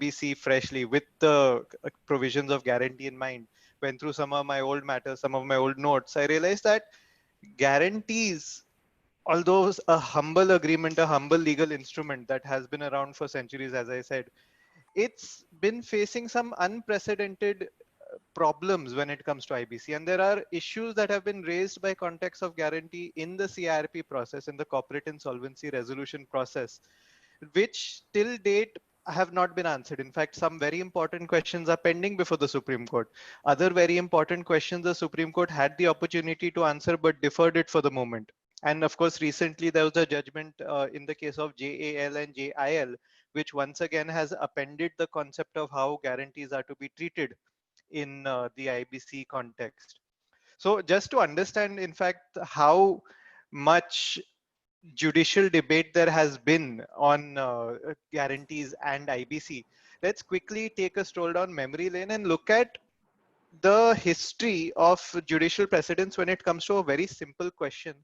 IBC freshly with the provisions of guarantee in mind, went through some of my old matters, some of my old notes, I realized that guarantees, although a humble agreement, a humble legal instrument that has been around for centuries, as I said, it's been facing some unprecedented problems when it comes to IBC. And there are issues that have been raised by context of guarantee in the CIRP process, in the corporate insolvency resolution process, which till date have not been answered. In fact, some very important questions are pending before the Supreme Court. Other very important questions the Supreme Court had the opportunity to answer but deferred it for the moment. And of course, recently there was a judgment in the case of JAL and JIL, which once again has appended the concept of how guarantees are to be treated in the IBC context. So just to understand, in fact, how much judicial debate there has been on guarantees and IBC, let's quickly take a stroll down memory lane and look at the history of judicial precedents when it comes to a very simple question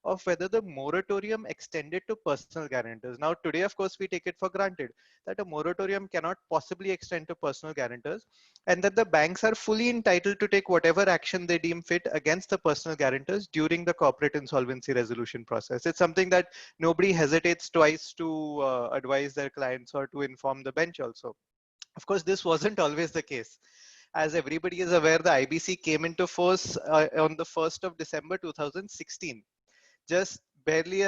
of whether the moratorium extended to personal guarantors. Now, today, of course, we take it for granted that a moratorium cannot possibly extend to personal guarantors, and that the banks are fully entitled to take whatever action they deem fit against the personal guarantors during the corporate insolvency resolution process. It's something that nobody hesitates twice to advise their clients or to inform the bench also. Of course, this wasn't always the case. As everybody is aware, the IBC came into force on the 1st of December 2016. Just barely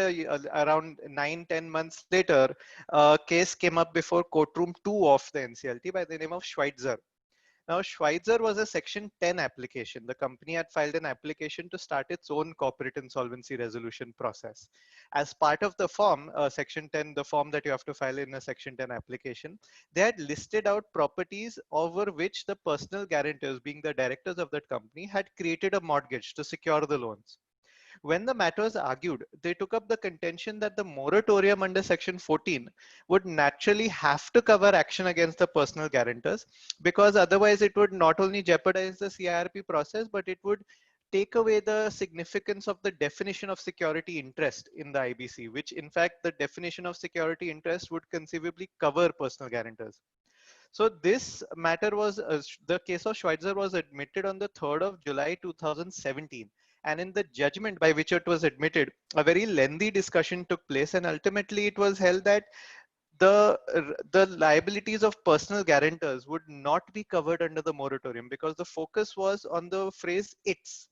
around 9-10 months later, a case came up before courtroom 2 of the NCLT by the name of Schweitzer. Now, Schweitzer was a Section 10 application. The company had filed an application to start its own corporate insolvency resolution process. As part of the form, Section 10, the form that you have to file in a Section 10 application, they had listed out properties over which the personal guarantors, being the directors of that company, had created a mortgage to secure the loans. When the matter was argued, they took up the contention that the moratorium under Section 14 would naturally have to cover action against the personal guarantors, because otherwise it would not only jeopardize the CIRP process, but it would take away the significance of the definition of security interest in the IBC, which in fact the definition of security interest would conceivably cover personal guarantors. So this matter was, the case of Schweitzer was admitted on the 3rd of July 2017. And in the judgment by which it was admitted, a very lengthy discussion took place, and ultimately it was held that the liabilities of personal guarantors would not be covered under the moratorium, because the focus was on the phrase "its."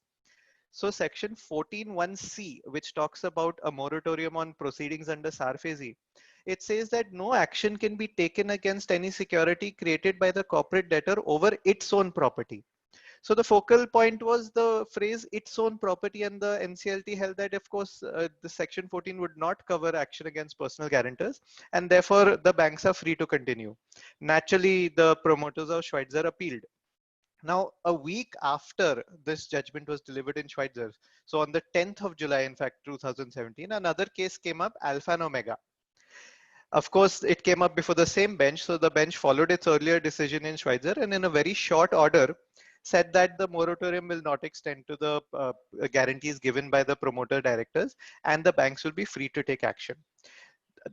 So Section 14(1)(c), which talks about a moratorium on proceedings under SARFAESI, it says that no action can be taken against any security created by the corporate debtor over its own property. So the focal point was the phrase "its own property," and the NCLT held that, of course, the Section 14 would not cover action against personal guarantors, and therefore the banks are free to continue. Naturally, the promoters of Schweitzer appealed. Now, a week after this judgment was delivered in Schweitzer, so on the 10th of July, in fact, 2017, another case came up, Alpha and Omega. Of course, it came up before the same bench, so the bench followed its earlier decision in Schweitzer, and in a very short order said that the moratorium will not extend to the guarantees given by the promoter directors, and the banks will be free to take action.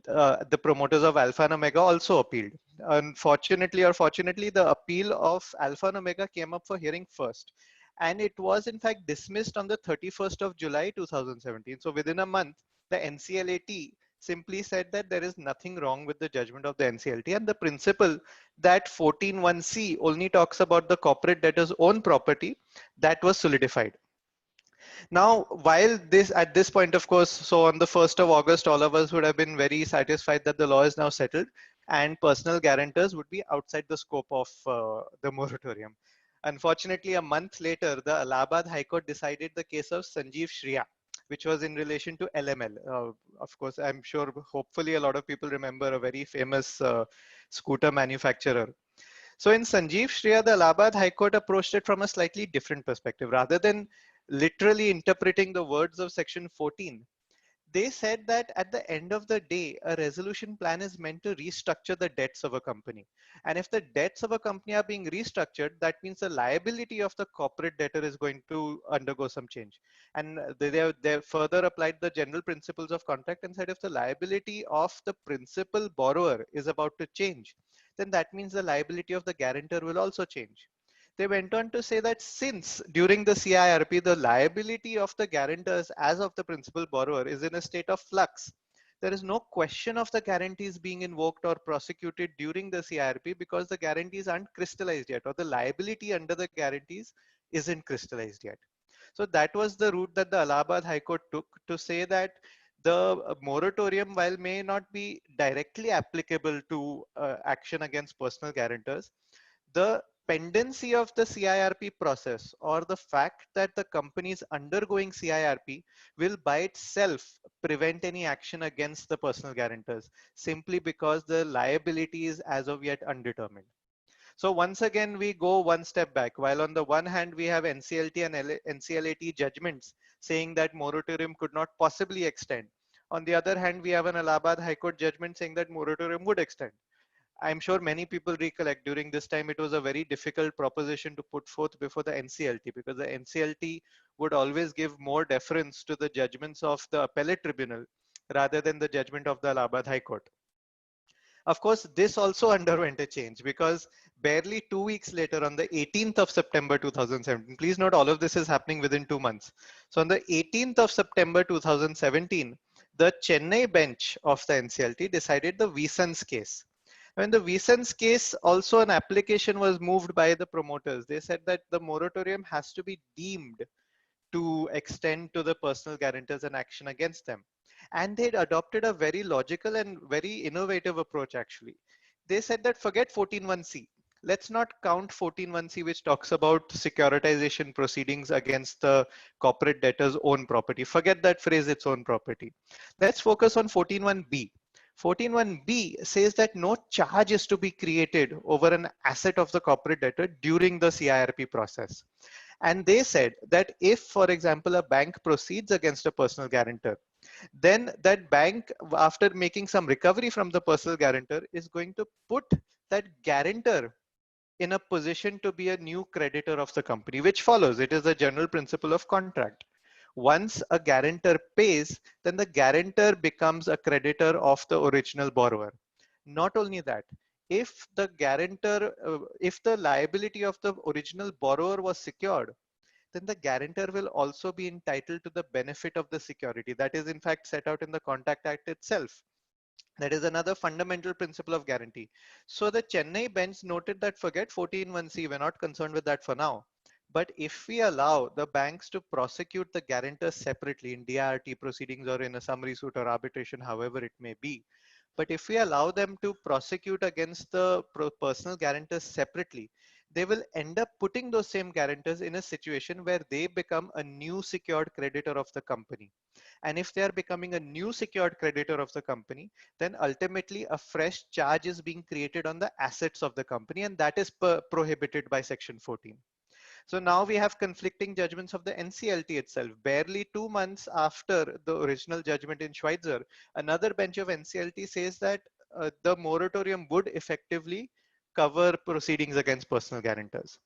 The promoters of Alpha and Omega also appealed. Unfortunately or fortunately, the appeal of Alpha and Omega came up for hearing first. And it was in fact dismissed on the 31st of July 2017. So within a month, the NCLAT simply said that there is nothing wrong with the judgment of the NCLT, and the principle that 14(1)(c) only talks about the corporate debtor's own property, that was solidified. Now, while this, at this point, of course, so on the 1st of August, all of us would have been very satisfied that the law is now settled and personal guarantors would be outside the scope of the moratorium. Unfortunately, a month later, the Allahabad High Court decided the case of Sanjeev Shriya, which was in relation to LML. Of course, I'm sure, hopefully a lot of people remember a very famous scooter manufacturer. So in Sanjeev Shriya, the Allahabad High Court approached it from a slightly different perspective. Rather than literally interpreting the words of Section 14, they said that at the end of the day, a resolution plan is meant to restructure the debts of a company. And if the debts of a company are being restructured, that means the liability of the corporate debtor is going to undergo some change. And they further applied the general principles of contract and said if the liability of the principal borrower is about to change, then that means the liability of the guarantor will also change. They went on to say that since during the CIRP, the liability of the guarantors as of the principal borrower is in a state of flux, there is no question of the guarantees being invoked or prosecuted during the CIRP because the guarantees aren't crystallized yet, or the liability under the guarantees isn't crystallized yet. So that was the route that the Allahabad High Court took to say that the moratorium, while may not be directly applicable to action against personal guarantors, the pendency of the CIRP process or the fact that the company is undergoing CIRP will by itself prevent any action against the personal guarantors simply because the liability is as of yet undetermined. So once again, we go one step back. While on the one hand, we have NCLT and NCLAT judgments saying that moratorium could not possibly extend. On the other hand, we have an Allahabad High Court judgment saying that moratorium would extend. I'm sure many people recollect during this time, it was a very difficult proposition to put forth before the NCLT because the NCLT would always give more deference to the judgments of the appellate tribunal rather than the judgment of the Allahabad High Court. Of course, this also underwent a change because barely 2 weeks later, on the 18th of September 2017, please note all of this is happening within 2 months. So on the 18th of September 2017, the Chennai bench of the NCLT decided the Visans case. In the Visans case, also an application was moved by the promoters. They said that the moratorium has to be deemed to extend to the personal guarantors and action against them. And they'd adopted a very logical and very innovative approach, actually. They said that forget 14(1)(c. Let's not count 14(1)(c), which talks about securitization proceedings against the corporate debtor's own property. Forget that phrase, its own property. Let's focus on 14(1)(b). 14(1)(b) says that no charge is to be created over an asset of the corporate debtor during the CIRP process. And they said that if, for example, a bank proceeds against a personal guarantor, then that bank, after making some recovery from the personal guarantor, is going to put that guarantor in a position to be a new creditor of the company, which follows. It is a general principle of contract. Once a guarantor pays, then the guarantor becomes a creditor of the original borrower. Not only that, if the guarantor, if the liability of the original borrower was secured, then the guarantor will also be entitled to the benefit of the security. That is in fact set out in the Contact Act itself. That is another fundamental principle of guarantee. So the Chennai bench noted that forget 14(1)(c, we're not concerned with that for now. But if we allow the banks to prosecute the guarantors separately in DRT proceedings or in a summary suit or arbitration, however it may be, but if we allow them to prosecute against the personal guarantors separately, they will end up putting those same guarantors in a situation where they become a new secured creditor of the company. And if they are becoming a new secured creditor of the company, then ultimately a fresh charge is being created on the assets of the company, and that is prohibited by Section 14. So now we have conflicting judgments of the NCLT itself. Barely 2 months after the original judgment in Schweitzer, another bench of NCLT says that the moratorium would effectively cover proceedings against personal guarantors.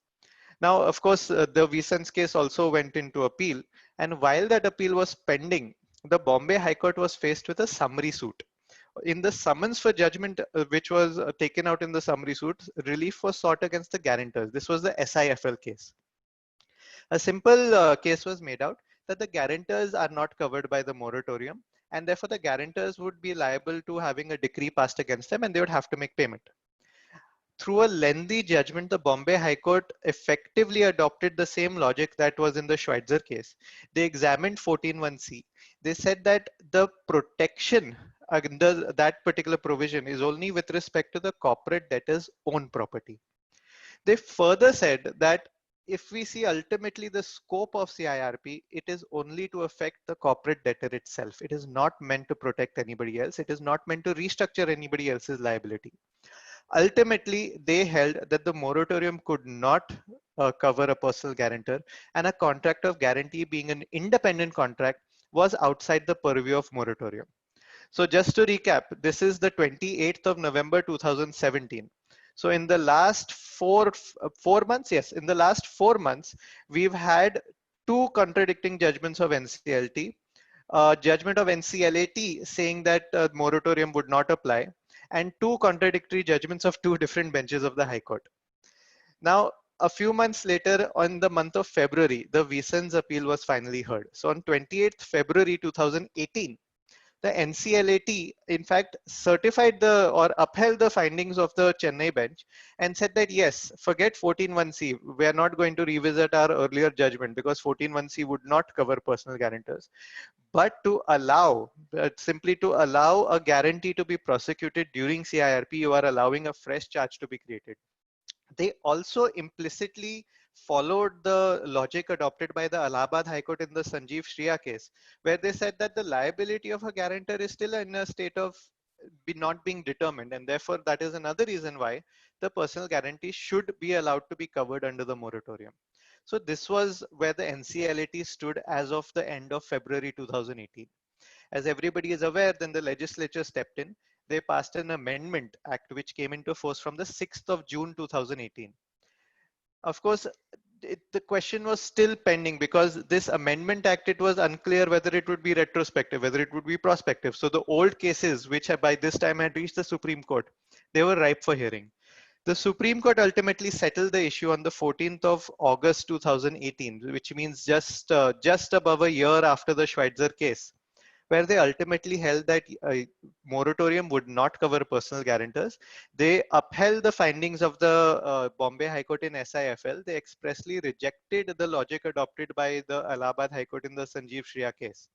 Now, of course, the Visans case also went into appeal. And while that appeal was pending, the Bombay High Court was faced with a summary suit. In the summons for judgment, which was taken out in the summary suit, relief was sought against the guarantors. This was the SIFL case. A simple case was made out that the guarantors are not covered by the moratorium, and therefore the guarantors would be liable to having a decree passed against them, and they would have to make payment. Through a lengthy judgment, the Bombay High Court effectively adopted the same logic that was in the Schweitzer case. They examined 14(1)(c. They said that the protection under that particular provision is only with respect to the corporate debtor's own property. They further said that if we see ultimately the scope of CIRP, it is only to affect the corporate debtor itself. It is not meant to protect anybody else. It is not meant to restructure anybody else's liability. Ultimately, they held that the moratorium could not cover a personal guarantor, and a contract of guarantee, being an independent contract, was outside the purview of moratorium. So just to recap, this is the 28th of November 2017. So in the last four months, yes, in the last 4 months, we've had 2 contradicting judgments of NCLT. Judgment of NCLAT saying that moratorium would not apply, and two contradictory judgments of two different benches of the High Court. Now, a few months later, on the month of February, the Vison's appeal was finally heard. So on 28th February 2018, the NCLAT, in fact, certified or upheld the findings of the Chennai bench and said that, yes, forget 14(1)(c. We are not going to revisit our earlier judgment because 14(1)(c) would not cover personal guarantors. But to allow, simply to allow a guarantee to be prosecuted during CIRP, you are allowing a fresh charge to be created. They also implicitly followed the logic adopted by the Allahabad High Court in the Sanjeev Shriya case, where they said that the liability of a guarantor is still in a state of not being determined, and therefore that is another reason why the personal guarantee should be allowed to be covered under the moratorium. So this was where the NCLAT stood as of the end of February 2018. As everybody is aware, then the legislature stepped in. They passed an amendment act which came into force from the 6th of June 2018. Of course, the question was still pending because this amendment act, it was unclear whether it would be retrospective, whether it would be prospective. So the old cases, which by this time had reached the Supreme Court, they were ripe for hearing. The Supreme Court ultimately settled the issue on the 14th of August 2018, which means just above a year after the Schweitzer case, where they ultimately held that a moratorium would not cover personal guarantors. They upheld the findings of the Bombay High Court in SIFL. They expressly rejected the logic adopted by the Allahabad High Court in the Sanjeev Shriya case.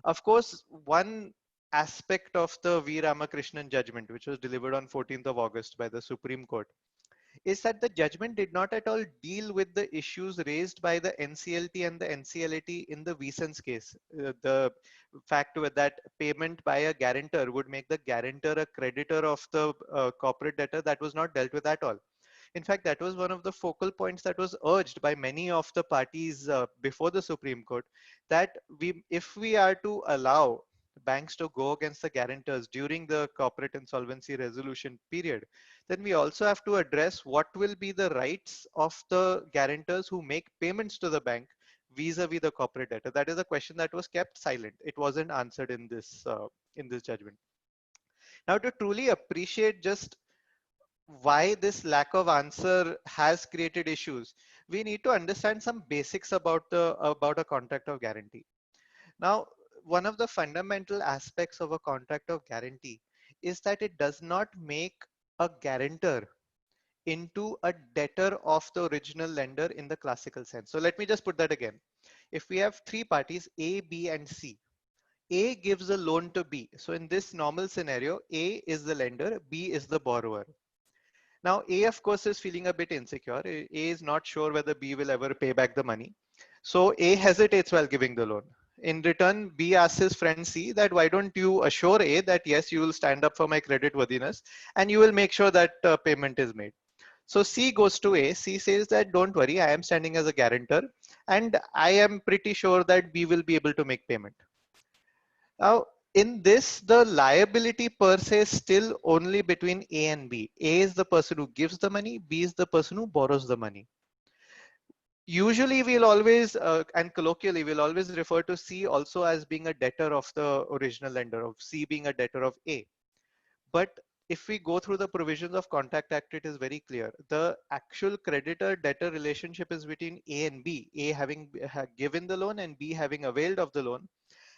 Of course, one aspect of the V. Ramakrishnan judgment, which was delivered on 14th of August by the Supreme Court, is that the judgment did not at all deal with the issues raised by the NCLT and the NCLAT in the Vison's case. The fact that payment by a guarantor would make the guarantor a creditor of the corporate debtor, that was not dealt with at all. In fact, that was one of the focal points that was urged by many of the parties before the Supreme Court, that if we are to allow banks to go against the guarantors during the corporate insolvency resolution period, then we also have to address what will be the rights of the guarantors who make payments to the bank vis-a-vis the corporate debtor. That is a question that was kept silent. It wasn't answered in this judgment. Now, to truly appreciate just why this lack of answer has created issues, we need to understand some basics about a contract of guarantee. Now, one of the fundamental aspects of a contract of guarantee is that it does not make a guarantor into a debtor of the original lender in the classical sense. So let me just put that again. If we have three parties, A, B, and C, A gives a loan to B. So in this normal scenario, A is the lender, B is the borrower. Now, A, of course, is feeling a bit insecure. A is not sure whether B will ever pay back the money. So A hesitates while giving the loan. In return, B asks his friend C that, why don't you assure A that, yes, you will stand up for my credit worthiness and you will make sure that payment is made. So C goes to A. C says that, don't worry, I am standing as a guarantor and I am pretty sure that B will be able to make payment. Now, in this, the liability per se is still only between A and B. A is the person who gives the money, B is the person who borrows the money. Usually we'll always, and colloquially, we'll always refer to C also as being a debtor of the original lender, of C being a debtor of A. But if we go through the provisions of Contract Act, it is very clear. The actual creditor-debtor relationship is between A and B, A having given the loan and B having availed of the loan.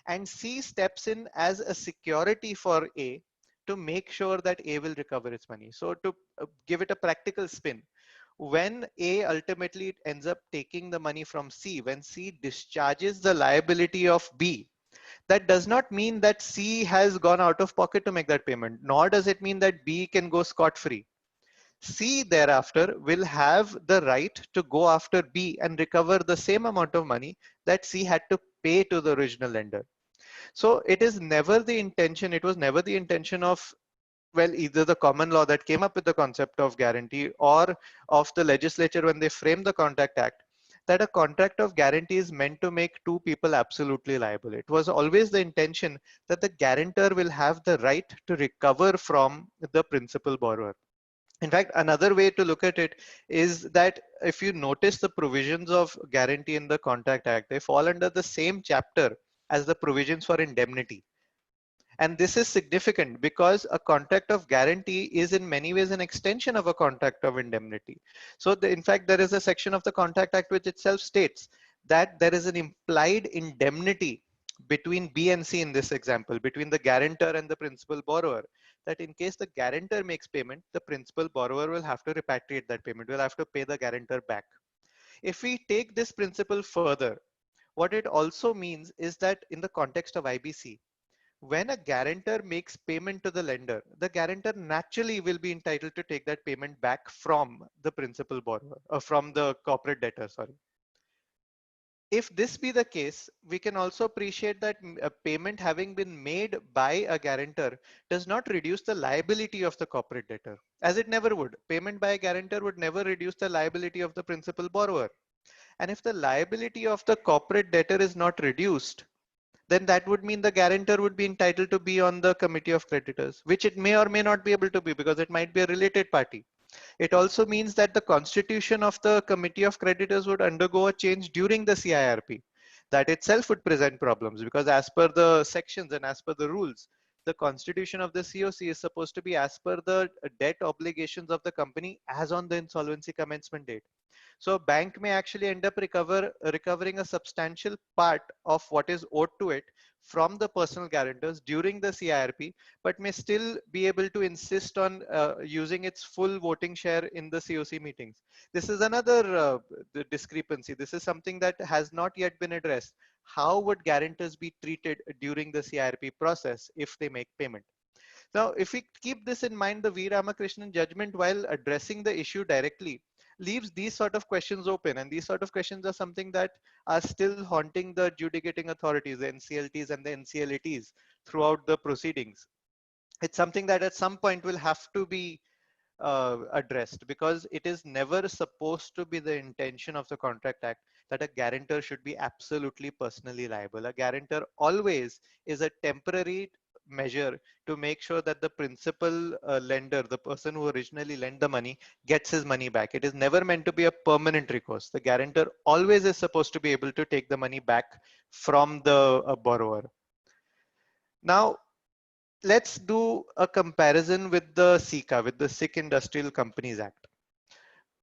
And C steps in as a security for A to make sure that A will recover its money. So to give it a practical spin, when A ultimately ends up taking the money from C, when C discharges the liability of B, that does not mean that C has gone out of pocket to make that payment, nor does it mean that B can go scot-free. C thereafter will have the right to go after B and recover the same amount of money that C had to pay to the original lender. So it is never the intention, it was never the intention of, well, either the common law that came up with the concept of guarantee or of the legislature when they framed the Contract Act, that a contract of guarantee is meant to make two people absolutely liable. It was always the intention that the guarantor will have the right to recover from the principal borrower. In fact, another way to look at it is that if you notice the provisions of guarantee in the Contract Act, they fall under the same chapter as the provisions for indemnity. And this is significant because a contract of guarantee is in many ways an extension of a contract of indemnity. So in fact, there is a section of the Contract Act which itself states that there is an implied indemnity between B and C in this example, between the guarantor and the principal borrower, that in case the guarantor makes payment, the principal borrower will have to repatriate that payment, will have to pay the guarantor back. If we take this principle further, what it also means is that in the context of IBC, when a guarantor makes payment to the lender, the guarantor naturally will be entitled to take that payment back from the principal borrower, or from the corporate debtor, sorry. If this be the case, we can also appreciate that a payment having been made by a guarantor does not reduce the liability of the corporate debtor, as it never would. Payment by a guarantor would never reduce the liability of the principal borrower. And if the liability of the corporate debtor is not reduced, then that would mean the guarantor would be entitled to be on the committee of creditors, which it may or may not be able to be because it might be a related party. It also means that the constitution of the committee of creditors would undergo a change during the CIRP. That itself would present problems because as per the sections and as per the rules, the constitution of the COC is supposed to be as per the debt obligations of the company as on the insolvency commencement date. So a bank may actually end up recovering a substantial part of what is owed to it from the personal guarantors during the CIRP, but may still be able to insist on using its full voting share in the COC meetings. This is another discrepancy. This is something that has not yet been addressed. How would guarantors be treated during the CIRP process if they make payment? Now, if we keep this in mind, the V. Ramakrishnan judgment, while addressing the issue directly, leaves these sort of questions open. And these sort of questions are something that are still haunting the adjudicating authorities, the NCLTs and the NCLATs throughout the proceedings. It's something that at some point will have to be addressed, because it is never supposed to be the intention of the Contract Act that a guarantor should be absolutely personally liable. A guarantor always is a temporary measure to make sure that the principal lender, the person who originally lent the money, gets his money back. It is never meant to be a permanent recourse. The guarantor always is supposed to be able to take the money back from the borrower. Now, let's do a comparison with the SICA, with the Sikh Industrial Companies Act.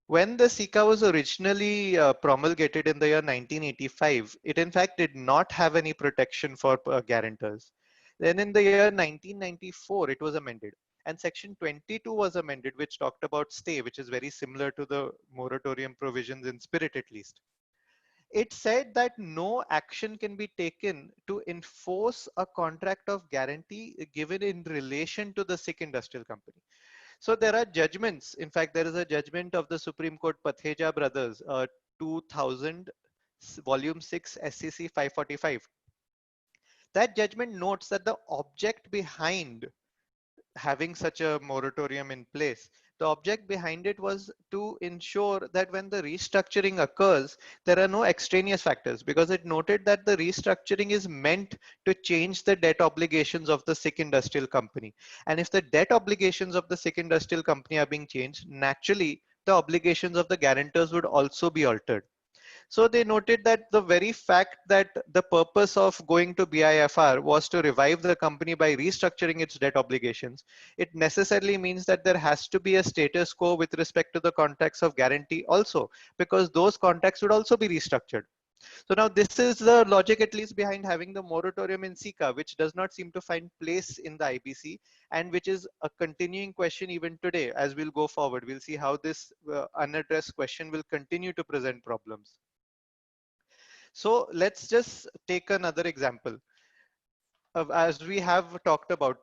When the SICA was originally promulgated in the year 1985, it in fact did not have any protection for guarantors. Then in the year 1994, it was amended. And section 22 was amended, which talked about stay, which is very similar to the moratorium provisions in spirit at least. It said that no action can be taken to enforce a contract of guarantee given in relation to the Sikh Industrial Company. So there are judgments. In fact, there is a judgment of the Supreme Court, Patheja Brothers, 2000, volume 6, SCC 545. That judgment notes that the object behind having such a moratorium in place, the object behind it was to ensure that when the restructuring occurs, there are no extraneous factors, because it noted that the restructuring is meant to change the debt obligations of the Sikh Industrial Company. And if the debt obligations of the Sikh Industrial Company are being changed, naturally, the obligations of the guarantors would also be altered. So they noted that the very fact that the purpose of going to BIFR was to revive the company by restructuring its debt obligations, it necessarily means that there has to be a status quo with respect to the contracts of guarantee also, because those contracts would also be restructured. So now this is the logic at least behind having the moratorium in SICA, which does not seem to find place in the IBC, and which is a continuing question even today. As we'll go forward, we'll see how this unaddressed question will continue to present problems. So let's just take another example. As we have talked about,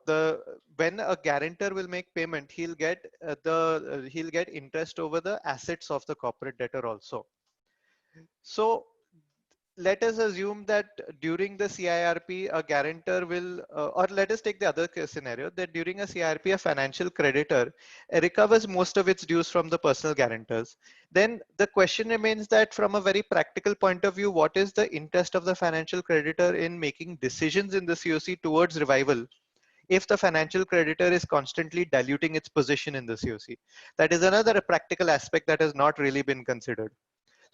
when a guarantor will make payment, he'll get interest over the assets of the corporate debtor also. So let us assume that during the CIRP, a guarantor will, or let us take the other scenario, that during a CIRP, a financial creditor recovers most of its dues from the personal guarantors. Then the question remains that from a very practical point of view, what is the interest of the financial creditor in making decisions in the COC towards revival if the financial creditor is constantly diluting its position in the COC? That is another practical aspect that has not really been considered.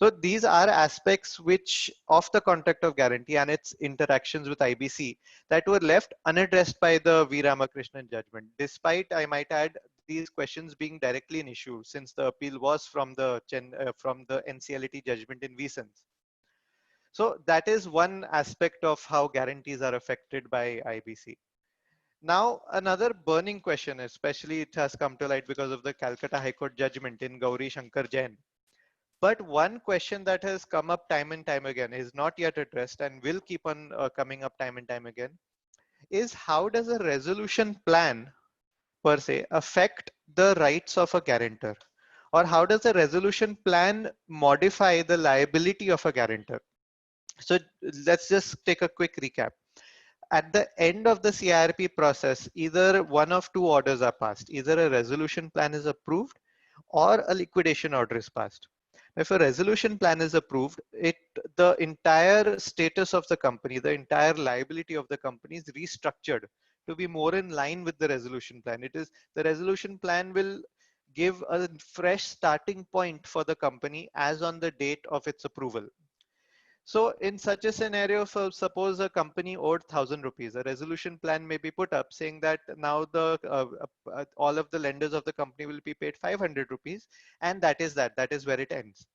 So these are aspects which of the contract of guarantee and its interactions with IBC that were left unaddressed by the V. Ramakrishnan judgment, despite, I might add, these questions being directly in issue since the appeal was from the NCLT judgment in Visons. So that is one aspect of how guarantees are affected by IBC. Now, another burning question, especially it has come to light because of the Calcutta High Court judgment in Gauri Shankar Jain. But one question that has come up time and time again, is not yet addressed and will keep on coming up time and time again, is how does a resolution plan per se affect the rights of a guarantor? Or how does a resolution plan modify the liability of a guarantor? So let's just take a quick recap. At the end of the CIRP process, either one of two orders are passed. Either a resolution plan is approved or a liquidation order is passed. If a resolution plan is approved, the entire status of the company, the entire liability of the company is restructured to be more in line with the resolution plan. The resolution plan will give a fresh starting point for the company as on the date of its approval. So in such a scenario, suppose a company owed 1,000 rupees, a resolution plan may be put up saying that now all of the lenders of the company will be paid 500 rupees, and that is where it ends.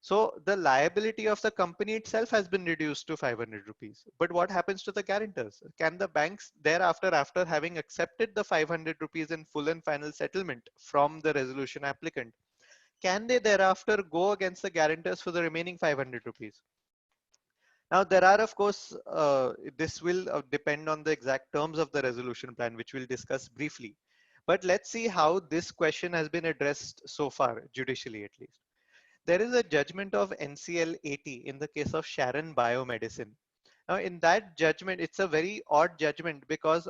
So the liability of the company itself has been reduced to 500 rupees. But what happens to the guarantors? Can the banks thereafter, after having accepted the 500 rupees in full and final settlement from the resolution applicant, can they thereafter go against the guarantors for the remaining 500 rupees? Now, there are, of course, this will depend on the exact terms of the resolution plan, which we'll discuss briefly. But let's see how this question has been addressed so far, judicially at least. There is a judgment of NCL 80 in the case of Sharon Biomedicine. Now, in that judgment, it's a very odd judgment because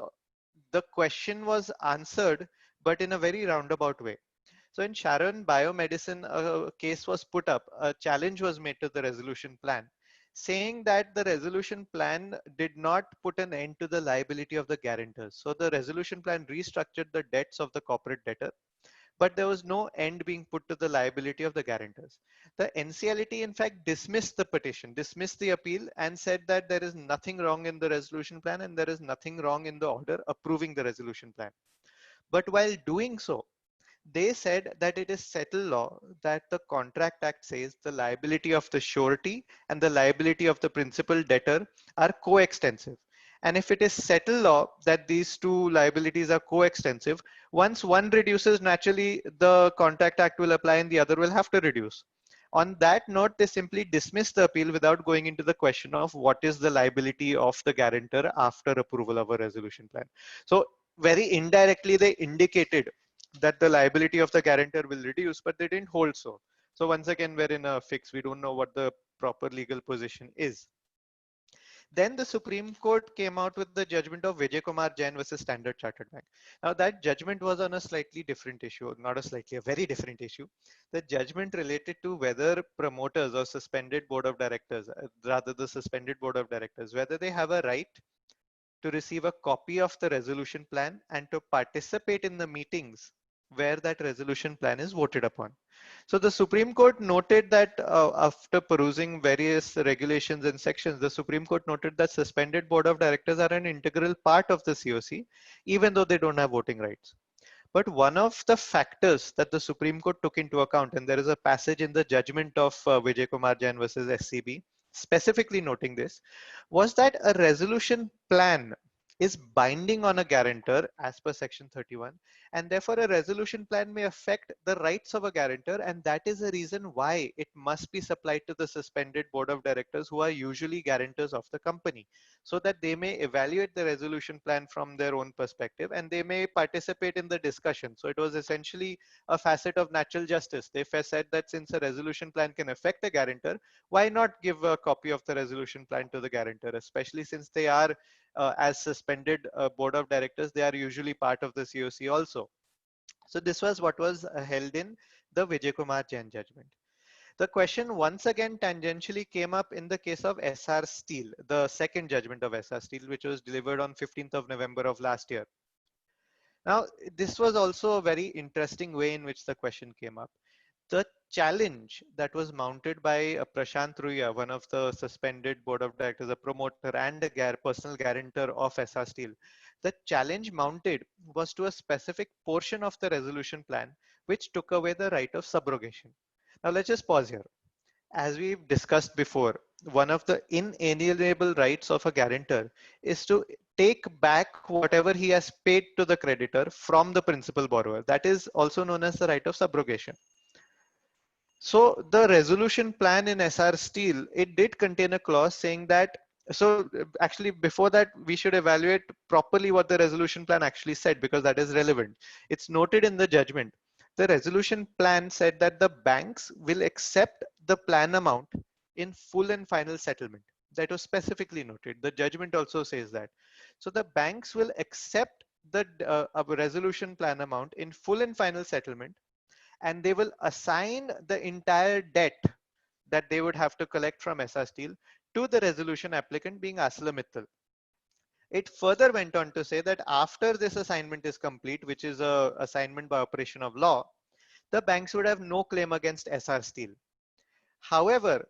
the question was answered, but in a very roundabout way. So in Sharon Biomedicine, a case was put up, a challenge was made to the resolution plan, saying that the resolution plan did not put an end to the liability of the guarantors. So the resolution plan restructured the debts of the corporate debtor, but there was no end being put to the liability of the guarantors. The NCLT in fact dismissed the petition, dismissed the appeal, and said that there is nothing wrong in the resolution plan and there is nothing wrong in the order approving the resolution plan. But while doing so, they said that it is settled law that the Contract Act says the liability of the surety and the liability of the principal debtor are coextensive. And if it is settled law that these two liabilities are coextensive, once one reduces, naturally the Contract Act will apply and the other will have to reduce. On that note, they simply dismissed the appeal without going into the question of what is the liability of the guarantor after approval of a resolution plan. So very indirectly, they indicated that the liability of the guarantor will reduce, but they didn't hold so. So once again, we're in a fix. We don't know what the proper legal position is. Then the Supreme Court came out with the judgment of Vijay Kumar Jain versus Standard Chartered Bank. Now that judgment was on a slightly different issue, not a slightly, a very different issue. The judgment related to whether promoters or suspended board of directors, rather the suspended board of directors, whether they have a right to receive a copy of the resolution plan and to participate in the meetings where that resolution plan is voted upon. So the Supreme Court noted that after perusing various regulations and sections, the Supreme Court noted that suspended board of directors are an integral part of the COC, even though they don't have voting rights. But one of the factors that the Supreme Court took into account, and there is a passage in the judgment of Vijay Kumar Jain versus SCB, specifically noting this, was that a resolution plan is binding on a guarantor as per section 31, and therefore a resolution plan may affect the rights of a guarantor, and that is the reason why it must be supplied to the suspended board of directors, who are usually guarantors of the company, so that they may evaluate the resolution plan from their own perspective and they may participate in the discussion. So it was essentially a facet of natural justice. They said that since a resolution plan can affect a guarantor, why not give a copy of the resolution plan to the guarantor, especially since they are as suspended board of directors, they are usually part of the COC also. So this was what was held in the Vijay Kumar Jain judgment. The question once again tangentially came up in the case of SR Steel, the second judgment of SR Steel, which was delivered on 15th of November of last year. Now, this was also a very interesting way in which the question came up. The challenge that was mounted by Prashant Ruya, one of the suspended board of directors, a promoter and a personal guarantor of SR Steel, the challenge mounted was to a specific portion of the resolution plan, which took away the right of subrogation. Now let's just pause here. As we've discussed before, one of the inalienable rights of a guarantor is to take back whatever he has paid to the creditor from the principal borrower. That is also known as the right of subrogation. So the resolution plan in SR Steel, it did contain a clause saying that, so actually before that, we should evaluate properly what the resolution plan actually said, because that is relevant. It's noted in the judgment. The resolution plan said that the banks will accept the plan amount in full and final settlement. That was specifically noted. The judgment also says that. So the banks will accept the resolution plan amount in full and final settlement, and they will assign the entire debt that they would have to collect from SR Steel to the resolution applicant, being ArcelorMittal. It further went on to say that after this assignment is complete, which is a assignment by operation of law, the banks would have no claim against SR Steel. However,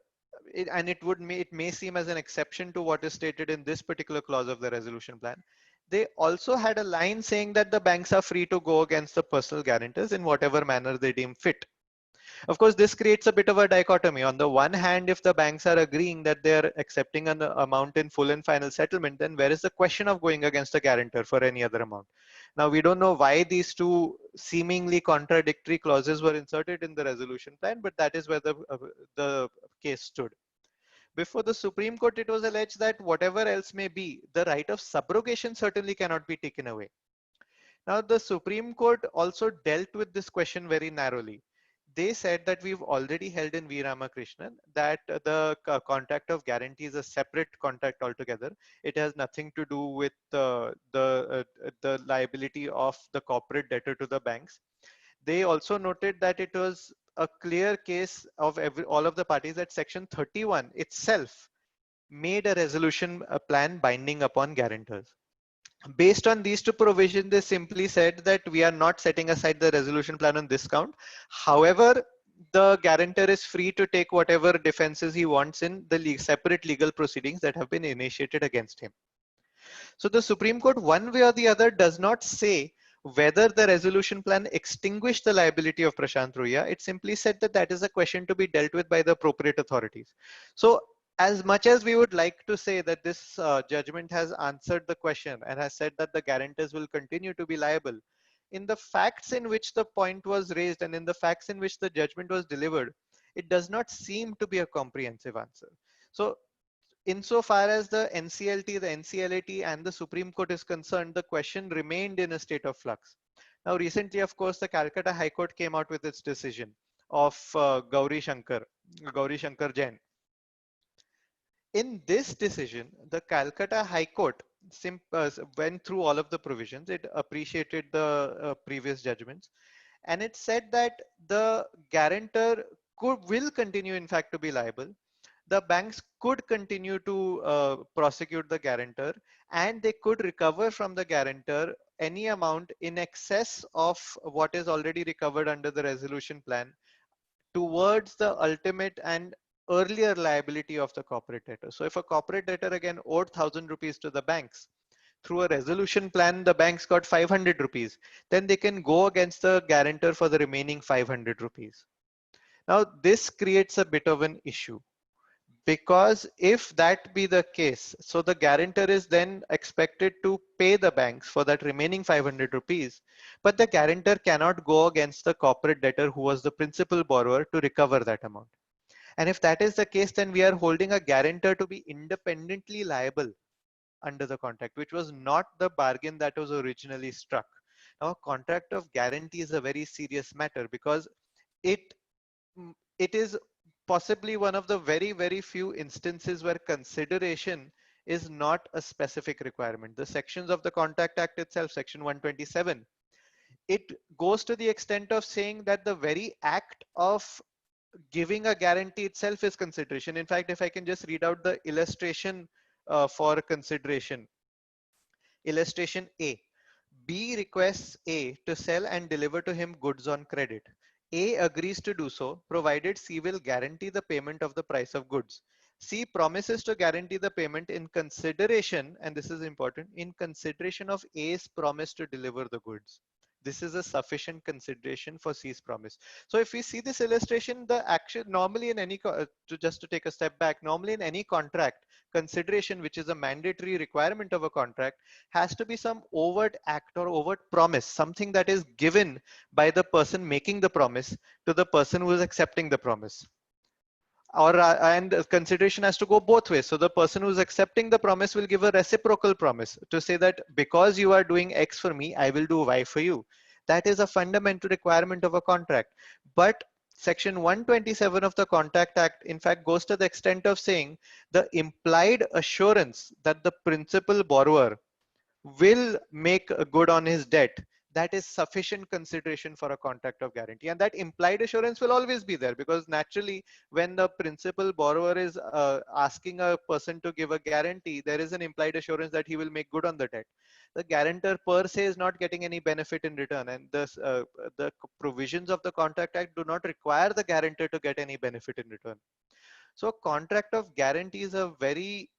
it may seem as an exception to what is stated in this particular clause of the resolution plan. They also had a line saying that the banks are free to go against the personal guarantors in whatever manner they deem fit. Of course, this creates a bit of a dichotomy. On the one hand, if the banks are agreeing that they are accepting an amount in full and final settlement, then where is the question of going against a guarantor for any other amount? Now, we don't know why these two seemingly contradictory clauses were inserted in the resolution plan, but that is where the case stood. Before the Supreme Court, it was alleged that whatever else may be, the right of subrogation certainly cannot be taken away. Now, the Supreme Court also dealt with this question very narrowly. They said that we've already held in V. Ramakrishnan that the contract of guarantee is a separate contract altogether. It has nothing to do with the liability of the corporate debtor to the banks. They also noted that it was a clear case of all of the parties that Section 31 itself made a resolution plan binding upon guarantors. Based on these two provisions, they simply said that we are not setting aside the resolution plan on this count. However, the guarantor is free to take whatever defenses he wants in the separate legal proceedings that have been initiated against him. So the Supreme Court, one way or the other, does not say whether the resolution plan extinguished the liability of Prashant Ruya. It simply said that that is a question to be dealt with by the appropriate authorities. So as much as we would like to say that this judgment has answered the question and has said that the guarantors will continue to be liable, in the facts in which the point was raised and in the facts in which the judgment was delivered, it does not seem to be a comprehensive answer. So insofar as the NCLT, the NCLAT, and the Supreme Court is concerned, the question remained in a state of flux. Now, recently, of course, the Calcutta High Court came out with its decision of Gauri Shankar Jain. In this decision, the Calcutta High Court went through all of the provisions. It appreciated the previous judgments, and it said that the guarantor will continue, in fact, to be liable. The banks could continue to prosecute the guarantor, and they could recover from the guarantor any amount in excess of what is already recovered under the resolution plan towards the ultimate and earlier liability of the corporate debtor. So if a corporate debtor again owed 1,000 rupees to the banks, through a resolution plan, the banks got 500 rupees, then they can go against the guarantor for the remaining 500 rupees. Now, this creates a bit of an issue, because if that be the case, so the guarantor is then expected to pay the banks for that remaining 500 rupees, but the guarantor cannot go against the corporate debtor who was the principal borrower to recover that amount. And if that is the case, then we are holding a guarantor to be independently liable under the contract, which was not the bargain that was originally struck. Now, a contract of guarantee is a very serious matter, because it it is possibly one of the very few instances where consideration is not a specific requirement. The sections of the Contract Act itself, section 127, it goes to the extent of saying that the very act of giving a guarantee itself is consideration. In fact, if I can just read out the illustration for consideration. Illustration A. B requests A to sell and deliver to him goods on credit. A agrees to do so, provided C will guarantee the payment of the price of goods. C promises to guarantee the payment in consideration, and this is important, in consideration of A's promise to deliver the goods. This is a sufficient consideration for C's promise. So if we see this illustration, the action normally in any, just to take a step back, normally in any contract, consideration, which is a mandatory requirement of a contract, has to be some overt act or overt promise, something that is given by the person making the promise to the person who is accepting the promise. Or and consideration has to go both ways. So the person who's accepting the promise will give a reciprocal promise to say that because you are doing X for me, I will do Y for you. That is a fundamental requirement of a contract. But Section 127 of the Contract Act, in fact, goes to the extent of saying the implied assurance that the principal borrower will make a good on his debt, that is sufficient consideration for a contract of guarantee. And that implied assurance will always be there, because naturally when the principal borrower is asking a person to give a guarantee, there is an implied assurance that he will make good on the debt. The guarantor per se is not getting any benefit in return, and the provisions of the Contract Act do not require the guarantor to get any benefit in return. So contract of guarantee is a very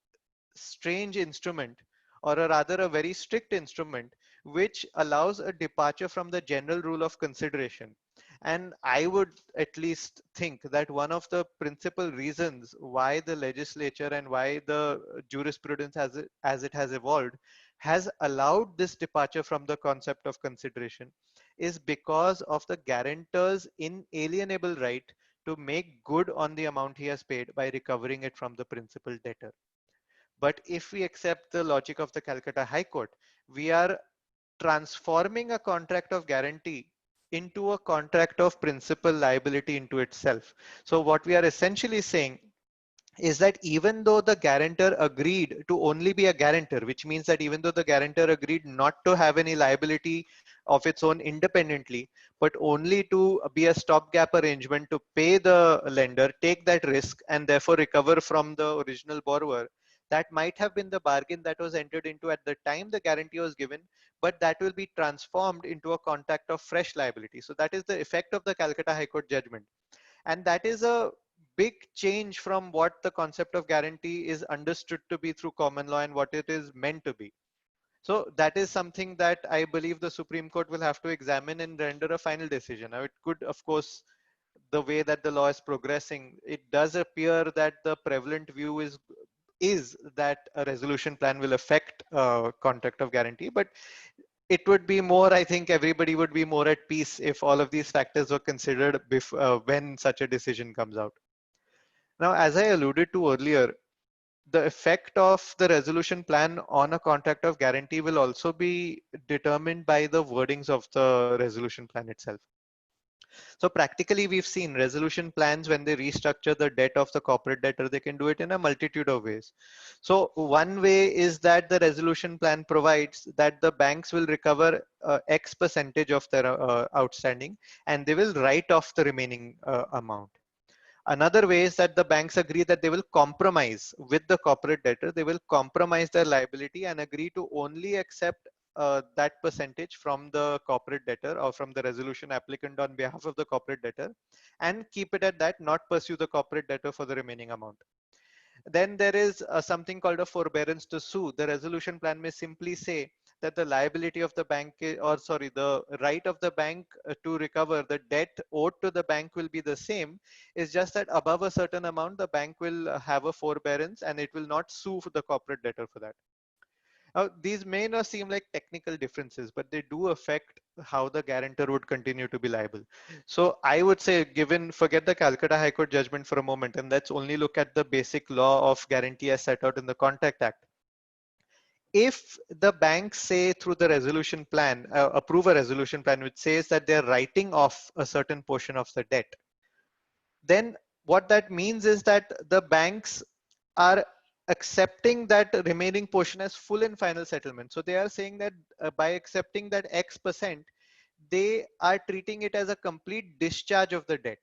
strange instrument, or rather a very strict instrument, which allows a departure from the general rule of consideration. And I would at least think that one of the principal reasons why the legislature and why the jurisprudence as it has evolved has allowed this departure from the concept of consideration is because of the guarantor's inalienable right to make good on the amount he has paid by recovering it from the principal debtor. But if we accept the logic of the Calcutta High Court, we are transforming a contract of guarantee into a contract of principal liability into itself. So what we are essentially saying is that even though the guarantor agreed to only be a guarantor, which means that even though the guarantor agreed not to have any liability of its own independently, but only to be a stopgap arrangement to pay the lender, take that risk, and therefore recover from the original borrower, that might have been the bargain that was entered into at the time the guarantee was given, but that will be transformed into a contract of fresh liability. So that is the effect of the Calcutta High Court judgment. And that is a big change from what the concept of guarantee is understood to be through common law and what it is meant to be. So that is something that I believe the Supreme Court will have to examine and render a final decision. Now, it could, of course, the way that the law is progressing, it does appear that the prevalent view is that a resolution plan will affect contract of guarantee, but it would be more, I think everybody would be more at peace if all of these factors were considered when such a decision comes out. Now, as I alluded to earlier, the effect of the resolution plan on a contract of guarantee will also be determined by the wordings of the resolution plan itself. So practically, we've seen resolution plans when they restructure the debt of the corporate debtor, they can do it in a multitude of ways. So one way is that the resolution plan provides that the banks will recover X percentage of their outstanding, and they will write off the remaining amount. Another way is that the banks agree that they will compromise with the corporate debtor. They will compromise their liability and agree to only accept that percentage from the corporate debtor or from the resolution applicant on behalf of the corporate debtor, and keep it at that, not pursue the corporate debtor for the remaining amount. Then there is something called a forbearance to sue. The resolution plan may simply say that the liability of the bank, or sorry, the right of the bank to recover the debt owed to the bank will be the same. It's just that above a certain amount, the bank will have a forbearance and it will not sue for the corporate debtor for that. Now, these may not seem like technical differences, but they do affect how the guarantor would continue to be liable. So I would say, forget the Calcutta High Court judgment for a moment, and let's only look at the basic law of guarantee as set out in the Contract Act. If the banks say through the resolution plan, approve a resolution plan which says that they're writing off a certain portion of the debt, then what that means is that the banks are accepting that remaining portion as full and final settlement. So they are saying that by accepting that X percent, they are treating it as a complete discharge of the debt.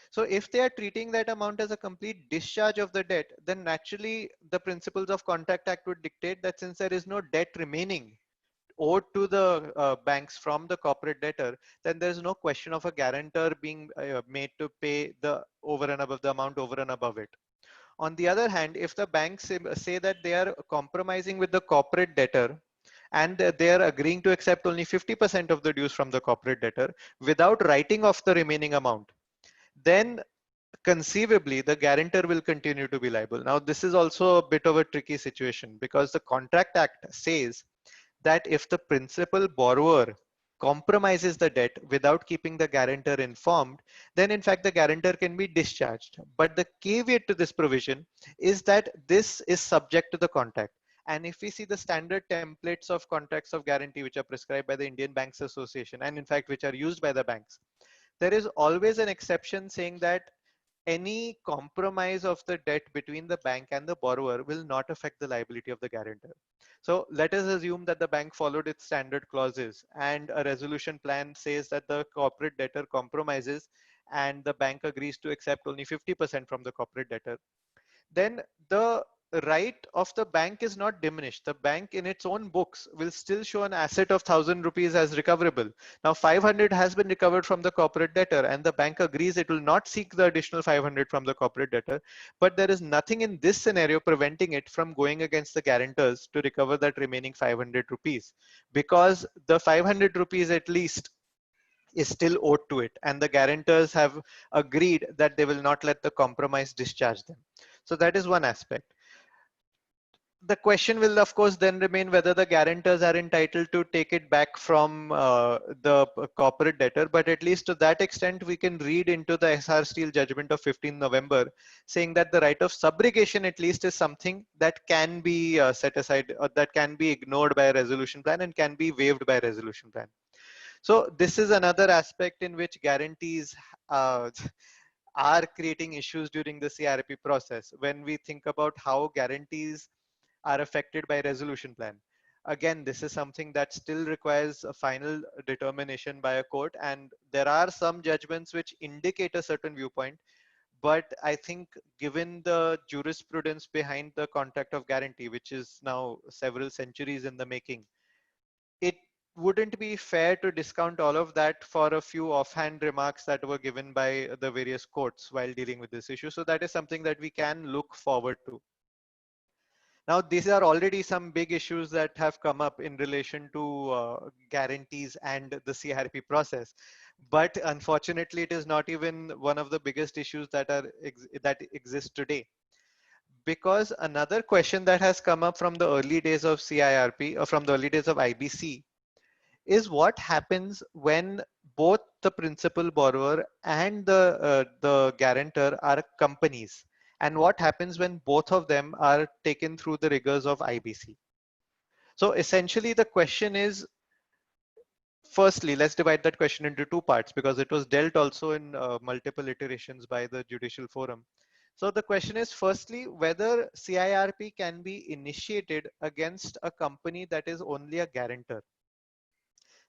So if they are treating that amount as a complete discharge of the debt, then naturally the principles of Contract Act would dictate that since there is no debt remaining owed to the banks from the corporate debtor, then there's no question of a guarantor being made to pay the over and above the amount over and above it. On the other hand, if the banks say that they are compromising with the corporate debtor and they are agreeing to accept only 50% of the dues from the corporate debtor without writing off the remaining amount, then conceivably the guarantor will continue to be liable. Now, this is also a bit of a tricky situation because the Contract Act says that if the principal borrower compromises the debt without keeping the guarantor informed, then in fact the guarantor can be discharged. But the caveat to this provision is that this is subject to the contract. And if we see the standard templates of contracts of guarantee, which are prescribed by the Indian Banks Association, and in fact, which are used by the banks, there is always an exception saying that any compromise of the debt between the bank and the borrower will not affect the liability of the guarantor. So let us assume that the bank followed its standard clauses and a resolution plan says that the corporate debtor compromises and the bank agrees to accept only 50% from the corporate debtor. Then the right of the bank is not diminished. The bank in its own books will still show an asset of 1,000 rupees as recoverable. Now 500 has been recovered from the corporate debtor and the bank agrees it will not seek the additional 500 from the corporate debtor. But there is nothing in this scenario preventing it from going against the guarantors to recover that remaining 500 rupees, because the 500 rupees at least is still owed to it and the guarantors have agreed that they will not let the compromise discharge them. So that is one aspect. The question will of course then remain whether the guarantors are entitled to take it back from the corporate debtor, but at least to that extent we can read into the SR Steel judgment of 15 November saying that the right of subrogation at least is something that can be set aside or that can be ignored by a resolution plan and can be waived by a resolution plan. So this is another aspect in which guarantees are creating issues during the CRP process when we think about how guarantees are affected by resolution plan. Again, this is something that still requires a final determination by a court, and there are some judgments which indicate a certain viewpoint. But I think given the jurisprudence behind the contract of guarantee, which is now several centuries in the making, it wouldn't be fair to discount all of that for a few offhand remarks that were given by the various courts while dealing with this issue. So that is something that we can look forward to. Now, these are already some big issues that have come up in relation to guarantees and the CRP process. But unfortunately, it is not even one of the biggest issues that exist today. Because another question that has come up from the early days of CIRP or from the early days of IBC is what happens when both the principal borrower and the guarantor are companies, and what happens when both of them are taken through the rigors of IBC. So essentially the question is, firstly, let's divide that question into two parts because it was dealt also in multiple iterations by the Judicial Forum. So the question is, firstly, whether CIRP can be initiated against a company that is only a guarantor.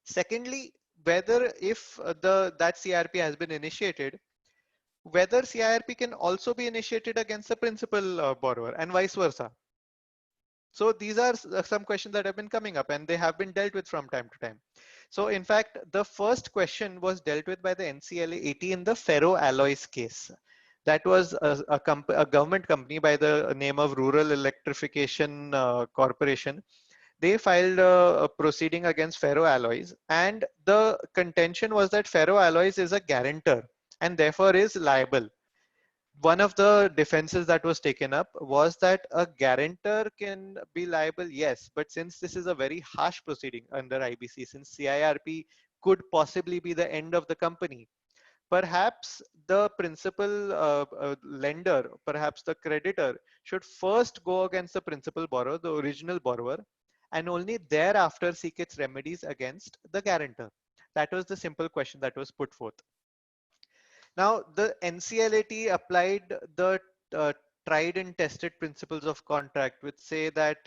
Secondly, whether if that CRP has been initiated, whether CIRP can also be initiated against the principal borrower and vice versa. So these are some questions that have been coming up and they have been dealt with from time to time. So in fact, the first question was dealt with by the NCLAT in the ferroalloys case. That was a government company by the name of Rural Electrification Corporation. They filed a proceeding against ferroalloys, and the contention was that ferroalloys is a guarantor and therefore is liable. One of the defenses that was taken up was that a guarantor can be liable, yes, but since this is a very harsh proceeding under IBC, since CIRP could possibly be the end of the company, perhaps the principal lender, perhaps the creditor, should first go against the principal borrower, the original borrower, and only thereafter seek its remedies against the guarantor. That was the simple question that was put forth. Now, the NCLAT applied the tried and tested principles of contract, which say that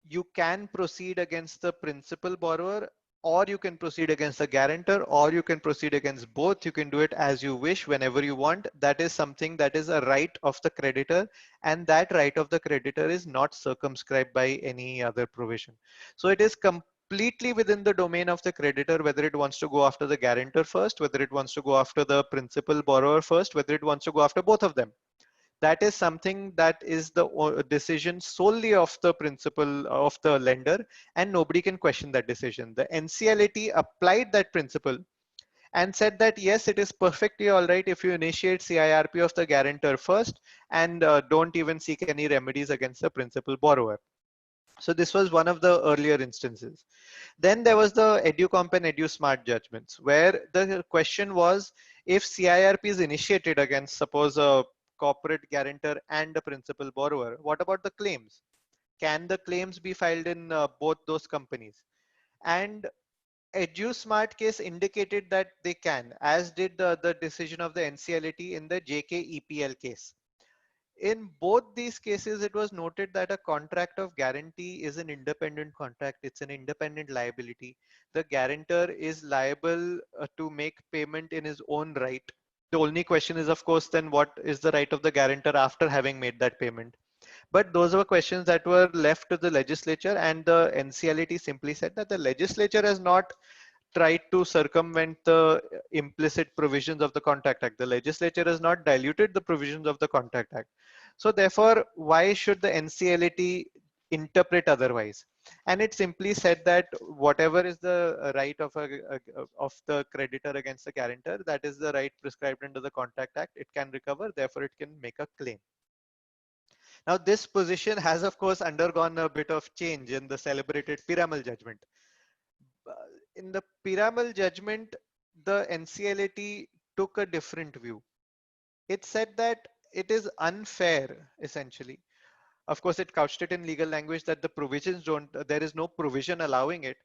you can proceed against the principal borrower, or you can proceed against the guarantor, or you can proceed against both. You can do it as you wish, whenever you want. That is something that is a right of the creditor, and that right of the creditor is not circumscribed by any other provision. So it is completely within the domain of the creditor, whether it wants to go after the guarantor first, whether it wants to go after the principal borrower first, whether it wants to go after both of them. That is something that is the decision solely of the principal of the lender, and nobody can question that decision. The NCLAT applied that principle and said that yes, it is perfectly all right if you initiate CIRP of the guarantor first and don't even seek any remedies against the principal borrower. So this was one of the earlier instances. Then there was the EduComp and EduSmart judgments, where the question was, if CIRP is initiated against, suppose, a corporate guarantor and a principal borrower, what about the claims? Can the claims be filed in both those companies? And EduSmart case indicated that they can, as did the decision of the NCLAT in the JKEPL case. In both these cases, it was noted that a contract of guarantee is an independent contract. It's an independent liability. The guarantor is liable to make payment in his own right. The only question is, of course, then what is the right of the guarantor after having made that payment? But those were questions that were left to the legislature, and the NCLAT simply said that the legislature has not tried to circumvent the implicit provisions of the Contract Act. The legislature has not diluted the provisions of the Contract Act. So therefore, why should the NCLAT interpret otherwise? And it simply said that whatever is the right of of the creditor against the guarantor, that is the right prescribed under the Contract Act. It can recover, therefore it can make a claim. Now, this position has, of course, undergone a bit of change in the celebrated Piramal judgment. In the Piramal judgment, the NCLAT took a different view. It said that it is unfair, essentially. Of course, it couched it in legal language that the provisions there is no provision allowing it.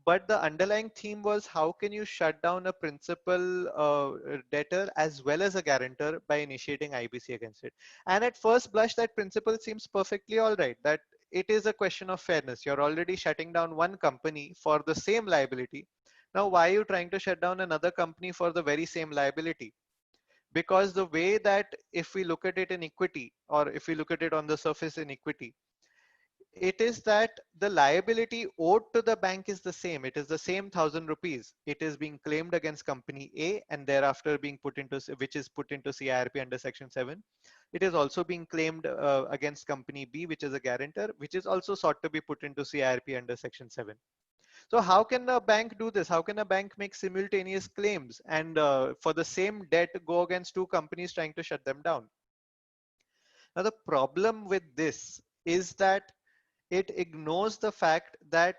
But the underlying theme was, how can you shut down a principal debtor as well as a guarantor by initiating IBC against it? And at first blush, that principle seems perfectly all right, that it is a question of fairness. You're already shutting down one company for the same liability. Now, why are you trying to shut down another company for the very same liability? Because the way that, if we look at it in equity, or if we look at it on the surface in equity, it is that the liability owed to the bank is the same. It is the same 1,000 rupees. It is being claimed against company A and thereafter being put into, which is put into CIRP under section 7. It is also being claimed against company B, which is a guarantor, which is also sought to be put into CIRP under section 7. So how can a bank do this? How can a bank make simultaneous claims and for the same debt go against two companies trying to shut them down? Now, the problem with this is that it ignores the fact that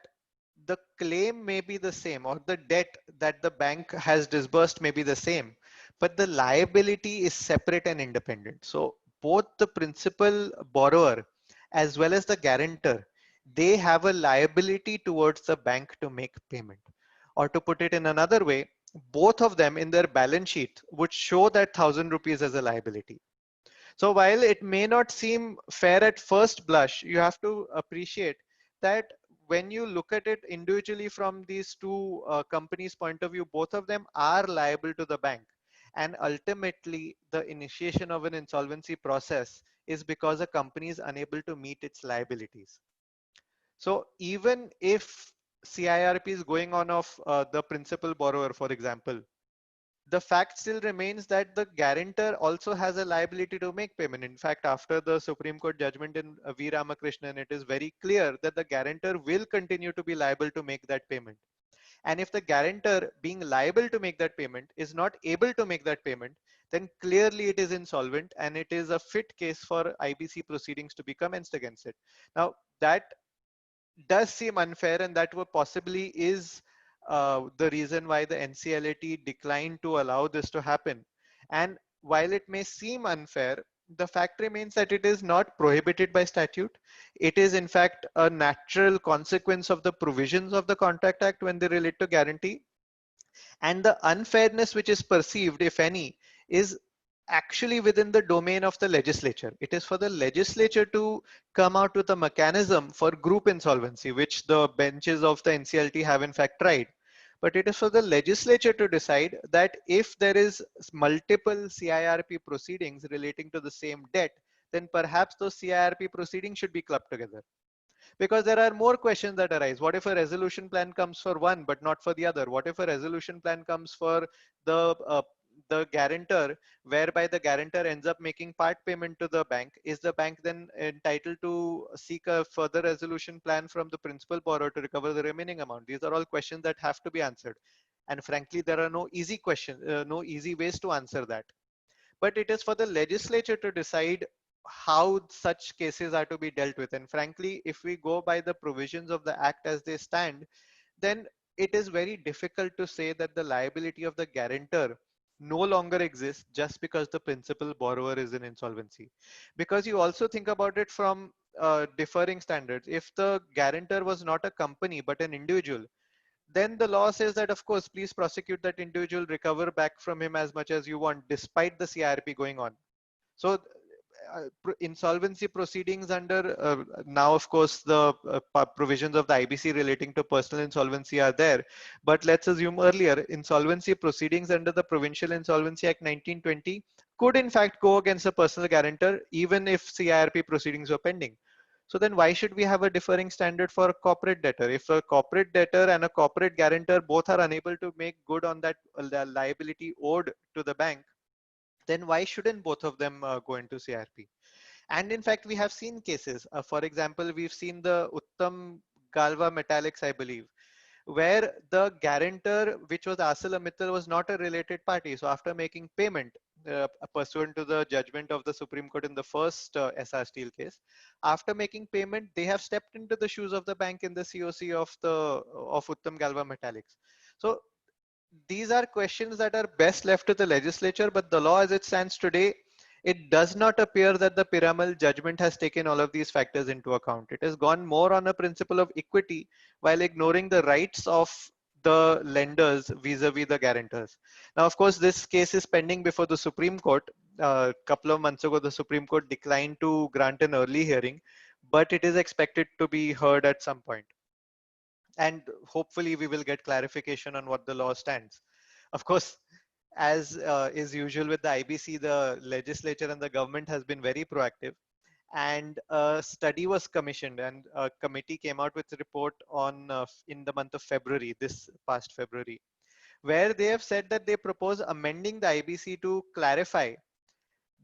the claim may be the same, or the debt that the bank has disbursed may be the same, but the liability is separate and independent. So both the principal borrower as well as the guarantor, they have a liability towards the bank to make payment. Or to put it in another way, both of them in their balance sheet would show that 1,000 rupees as a liability. So while it may not seem fair at first blush, you have to appreciate that when you look at it individually from these two companies' point of view, both of them are liable to the bank. And ultimately, the initiation of an insolvency process is because a company is unable to meet its liabilities. So even if CIRP is going on of the principal borrower, for example, the fact still remains that the guarantor also has a liability to make payment. In fact, after the Supreme Court judgment in V. Ramakrishnan, it is very clear that the guarantor will continue to be liable to make that payment. And if the guarantor, being liable to make that payment, is not able to make that payment, then clearly it is insolvent and it is a fit case for IBC proceedings to be commenced against it. Now, that does seem unfair, and that possibly is the reason why the NCLAT declined to allow this to happen. And while it may seem unfair, the fact remains that it is not prohibited by statute. It is in fact a natural consequence of the provisions of the Contract Act when they relate to guarantee. And the unfairness which is perceived, if any, is actually within the domain of the legislature. It is for the legislature to come out with a mechanism for group insolvency, which the benches of the NCLT have in fact tried. But it is for the legislature to decide that if there is multiple CIRP proceedings relating to the same debt, then perhaps those CIRP proceedings should be clubbed together. because there are more questions that arise. What if a resolution plan comes for one but not for the other? What if a resolution plan comes for the the guarantor, whereby the guarantor ends up making part payment to the bank? Is the bank then entitled to seek a further resolution plan from the principal borrower to recover the remaining amount? These are all questions that have to be answered, and frankly there are no easy questions, no easy ways to answer that. But it is for the legislature to decide how such cases are to be dealt with. And frankly, if we go by the provisions of the act as they stand, then it is very difficult to say that the liability of the guarantor no longer exists just because the principal borrower is in insolvency. Because you also think about it from differing standards. If the guarantor was not a company but an individual, then the law says that, of course, please prosecute that individual, recover back from him as much as you want, despite the CRP going on. So insolvency proceedings under now, of course, the provisions of the IBC relating to personal insolvency are there. But let's assume earlier, insolvency proceedings under the Provincial Insolvency Act 1920 could in fact go against a personal guarantor, even if CIRP proceedings were pending. So then why should we have a differing standard for a corporate debtor? If a corporate debtor and a corporate guarantor both are unable to make good on that liability owed to the bank, then why shouldn't both of them go into CRP? And in fact, we have seen cases. For example, we've seen the Uttam Galva Metallics, I believe, where the guarantor, which was ArcelorMittal, was not a related party. So after making payment, pursuant to the judgment of the Supreme Court in the first SR Steel case, after making payment, they have stepped into the shoes of the bank in the COC of Uttam Galva Metallics. So these are questions that are best left to the legislature, but the law as it stands today, it does not appear that the Piramal judgment has taken all of these factors into account. It has gone more on a principle of equity while ignoring the rights of the lenders vis-a-vis the guarantors. Now, of course, this case is pending before the Supreme Court. A couple of months ago, the Supreme Court declined to grant an early hearing, but it is expected to be heard at some point. And hopefully we will get clarification on what the law stands. Of course, as is usual with the IBC, the legislature and the government has been very proactive. And a study was commissioned, and a committee came out with a report on in the month of February, this past February, where they have said that they propose amending the IBC to clarify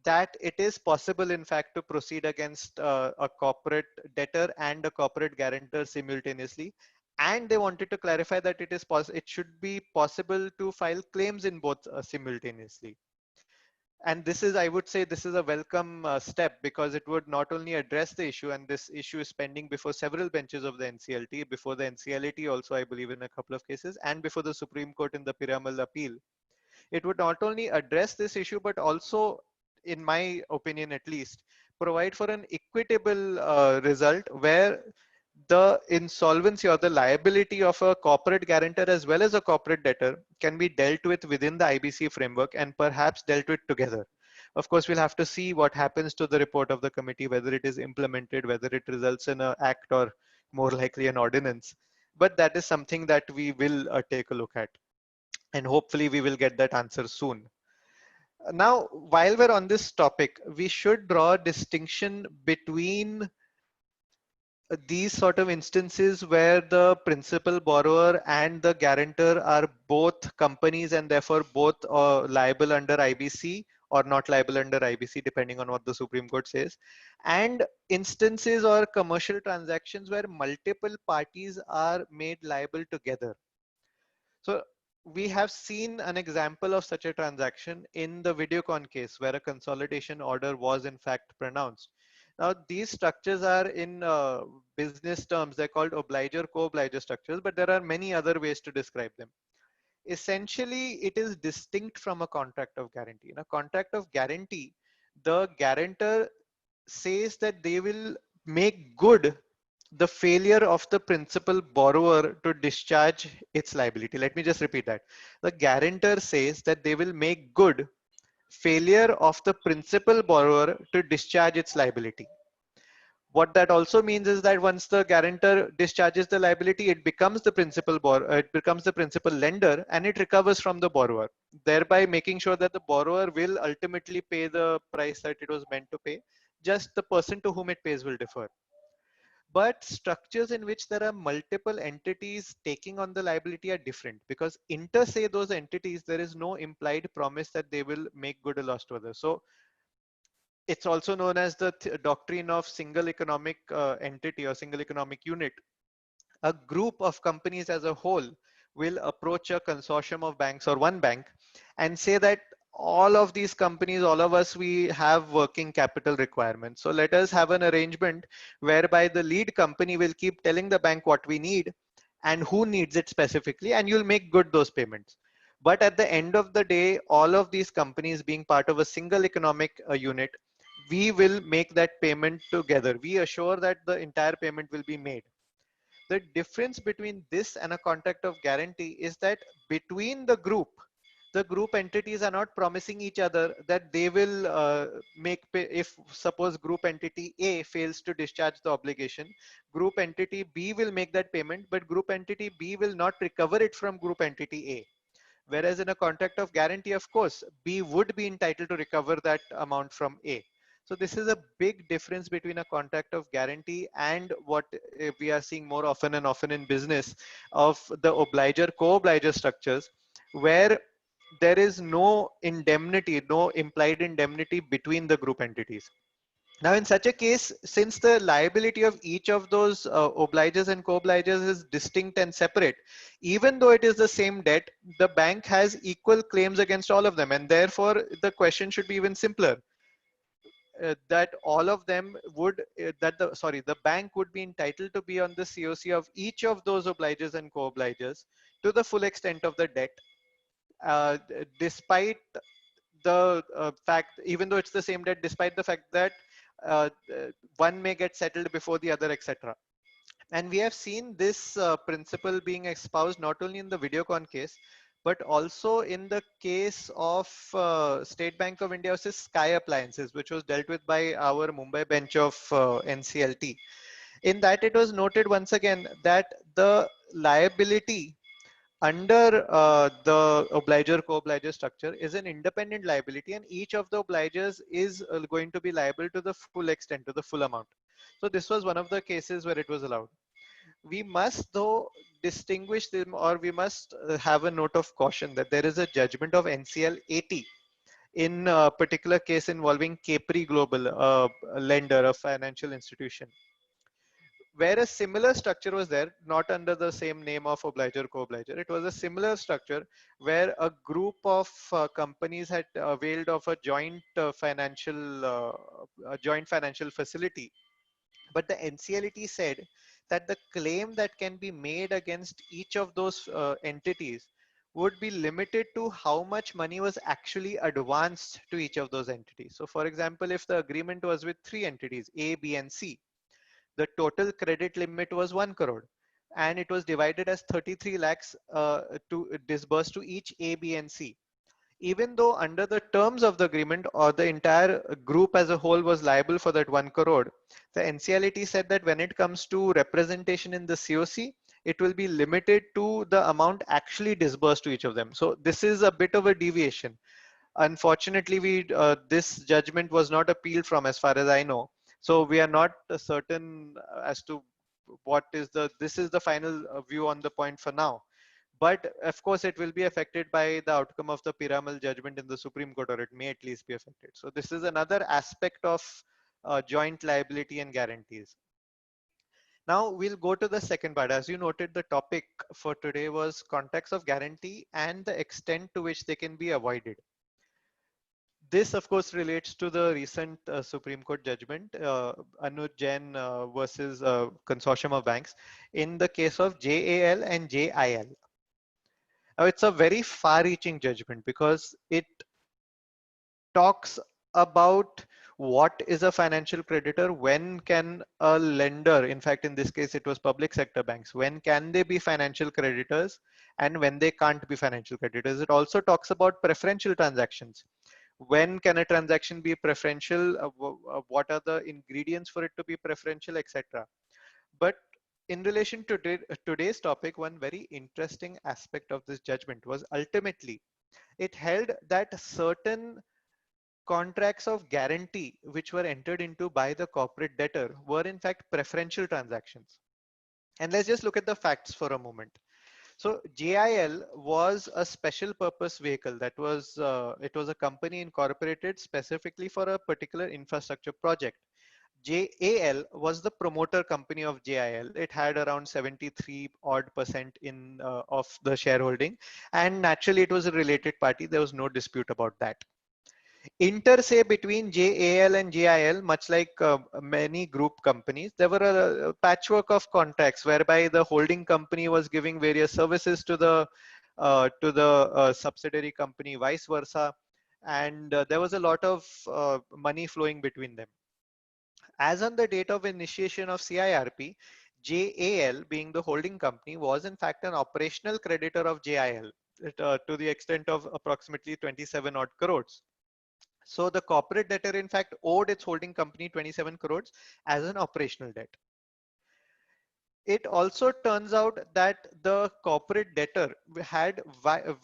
that it is possible, in fact, to proceed against a corporate debtor and a corporate guarantor simultaneously. And they wanted to clarify that it should be possible to file claims in both simultaneously. And this is, I would say, this is a welcome step, because it would not only address the issue, and this issue is pending before several benches of the NCLT, before the NCLT also, I believe, in a couple of cases, and before the Supreme Court in the Piramal appeal. It would not only address this issue, but also, in my opinion at least, provide for an equitable result where the insolvency or the liability of a corporate guarantor as well as a corporate debtor can be dealt with within the IBC framework and perhaps dealt with together. Of course, we'll have to see what happens to the report of the committee, whether it is implemented, whether it results in an act or more likely an ordinance. But that is something that we will take a look at. And hopefully we will get that answer soon. Now, while we're on this topic, we should draw a distinction between these sort of instances where the principal borrower and the guarantor are both companies and therefore both liable under IBC or not liable under IBC, depending on what the Supreme Court says, and instances or commercial transactions where multiple parties are made liable together. So we have seen an example of such a transaction in the Videocon case, where a consolidation order was in fact pronounced. Now, these structures are in business terms, they're called obliger co-obliger structures, but there are many other ways to describe them. Essentially, it is distinct from a contract of guarantee. In a contract of guarantee, the guarantor says that they will make good the failure of the principal borrower to discharge its liability. Let me just repeat that. The guarantor says that they will make good failure of the principal borrower to discharge its liability. What that also means is that once the guarantor discharges the liability, it becomes the principal lender, and it recovers from the borrower, thereby making sure that the borrower will ultimately pay the price that it was meant to pay. Just the person to whom it pays will differ. But structures in which there are multiple entities taking on the liability are different, because inter se those entities, there is no implied promise that they will make good or loss to others. So it's also known as the doctrine of single economic entity or single economic unit. A group of companies as a whole will approach a consortium of banks or one bank and say that all of these companies, all of us, we have working capital requirements. So let us have an arrangement whereby the lead company will keep telling the bank what we need and who needs it specifically, and you'll make good those payments. But at the end of the day, all of these companies being part of a single economic unit, we will make that payment together. We assure that the entire payment will be made. The difference between this and a contract of guarantee is that between the group entities are not promising each other that they will make pay. If suppose group entity A fails to discharge the obligation, group entity B will make that payment, but group entity B will not recover it from group entity A. Whereas in a contract of guarantee, of course, B would be entitled to recover that amount from A. So this is a big difference between a contract of guarantee and what we are seeing more often and often in business of the obliger co-obliger structures, where there is no indemnity, no implied indemnity between the group entities. Now, in such a case, since the liability of each of those obligers and co-obligers is distinct and separate, even though it is the same debt, the bank has equal claims against all of them. And therefore, the question should be even simpler. That all of them would, the bank would be entitled to be on the COC of each of those obligers and co-obligers to the full extent of the debt, despite the fact, even though it's the same debt, despite the fact that one may get settled before the other, etc. And we have seen this principle being espoused not only in the Videocon case, but also in the case of State Bank of India versus Sky Appliances, which was dealt with by our Mumbai bench of NCLT. In that, it was noted once again that the liability under the obliger co-obliger structure is an independent liability, and each of the obligers is going to be liable to the full extent, to the full amount. So this was one of the cases where it was allowed. We must though distinguish them, or we must have a note of caution that there is a judgment of NCL 80 in a particular case involving Capri Global, a lender, a financial institution, where a similar structure was there, not under the same name of obliger co-obliger. It was a similar structure where a group of companies had availed of a joint financial facility. But the NCLT said that the claim that can be made against each of those entities would be limited to how much money was actually advanced to each of those entities. So for example, if the agreement was with three entities, A, B, and C, the total credit limit was 1 crore, and it was divided as 33 lakhs to disburse to each A, B, and C. Even though under the terms of the agreement or the entire group as a whole was liable for that 1 crore, the NCLT said that when it comes to representation in the COC, it will be limited to the amount actually disbursed to each of them. So this is a bit of a deviation. Unfortunately, this judgment was not appealed from, as far as I know. So we are not certain as to what is this is the final view on the point for now. But of course, it will be affected by the outcome of the Piramal judgment in the Supreme Court, or it may at least be affected. So this is another aspect of joint liability and guarantees. Now we'll go to the second part. As you noted, the topic for today was context of guarantee and the extent to which they can be avoided. This, of course, relates to the recent Supreme Court judgment, Anuj Jain versus Consortium of Banks, in the case of JAL and JIL. Now, it's a very far-reaching judgment because it talks about what is a financial creditor, when can a lender, in fact, in this case, it was public sector banks, when can they be financial creditors and when they can't be financial creditors. It also talks about preferential transactions. When can a transaction be preferential? What are the ingredients for it to be preferential, etc. But in relation to today's topic, one very interesting aspect of this judgment was ultimately it held that certain contracts of guarantee which were entered into by the corporate debtor were in fact preferential transactions. And let's just look at the facts for a moment. So JIL was a special purpose vehicle that was it was a company incorporated specifically for a particular infrastructure project. JAL was the promoter company of JIL. It had around 73 odd percent in of the shareholding, and naturally it was a related party. There was no dispute about that. Inter say between JAL and JIL, much like many group companies, there were a patchwork of contracts whereby the holding company was giving various services to the subsidiary company, vice versa, and there was a lot of money flowing between them. As on the date of initiation of CIRP, JAL, being the holding company, was in fact an operational creditor of JIL to the extent of approximately 27 odd crores. So the corporate debtor in fact owed its holding company 27 crores as an operational debt. It also turns out that the corporate debtor had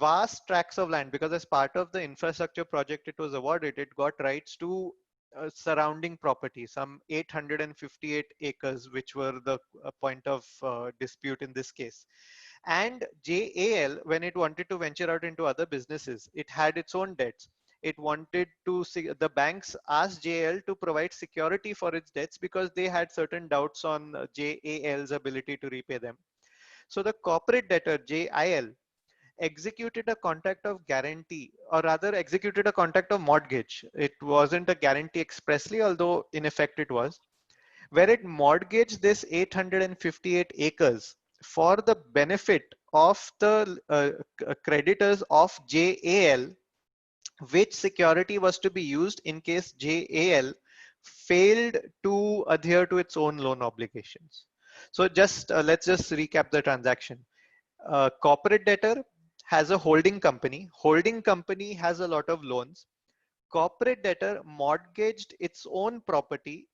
vast tracts of land, because as part of the infrastructure project it was awarded, it got rights to surrounding property, some 858 acres, which were the point of dispute in this case. And JAL, when it wanted to venture out into other businesses, it had its own debts. It wanted to see, the banks asked JAL to provide security for its debts because they had certain doubts on JAL's ability to repay them. So the corporate debtor JIL executed a contract of guarantee, or rather executed a contract of mortgage. It wasn't a guarantee expressly, although in effect it was, where it mortgaged this 858 acres for the benefit of the creditors of JAL, which security was to be used in case JAL failed to adhere to its own loan obligations. So just let's just recap the transaction. Corporate debtor has a holding company. Holding company has a lot of loans. Corporate debtor mortgaged its own property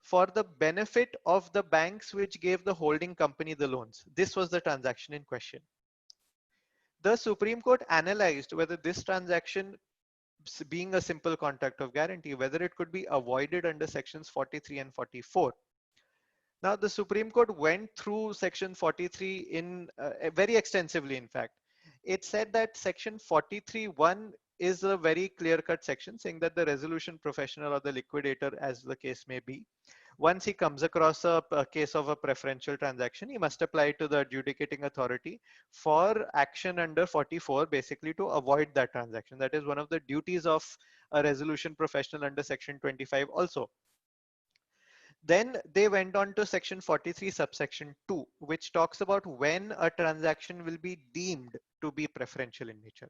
for the benefit of the banks which gave the holding company the loans. This was the transaction in question. The Supreme Court analyzed whether this transaction, being a simple contract of guarantee, whether it could be avoided under sections 43 and 44. Now, the Supreme Court went through section 43 in very extensively, in fact. It said that section 43(1) is a very clear-cut section saying that the resolution professional or the liquidator, as the case may be, once he comes across a case of a preferential transaction, he must apply to the adjudicating authority for action under 44, basically to avoid that transaction. That is one of the duties of a resolution professional under section 25 also. Then they went on to section 43 subsection 2, which talks about when a transaction will be deemed to be preferential in nature.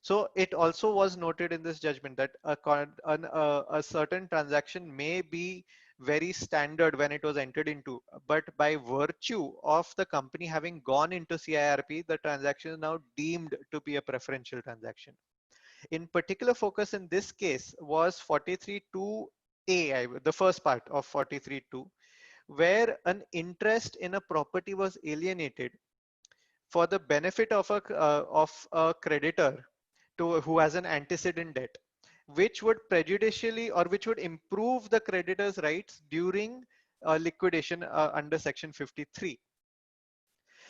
So it also was noted in this judgment that a certain transaction may be very standard when it was entered into, but by virtue of the company having gone into CIRP, the transaction is now deemed to be a preferential transaction. In particular focus in this case was 43(2)A, the first part of 43(2), where an interest in a property was alienated for the benefit of a creditor who has an antecedent debt, which would prejudicially or which would improve the creditor's rights during liquidation under section 53.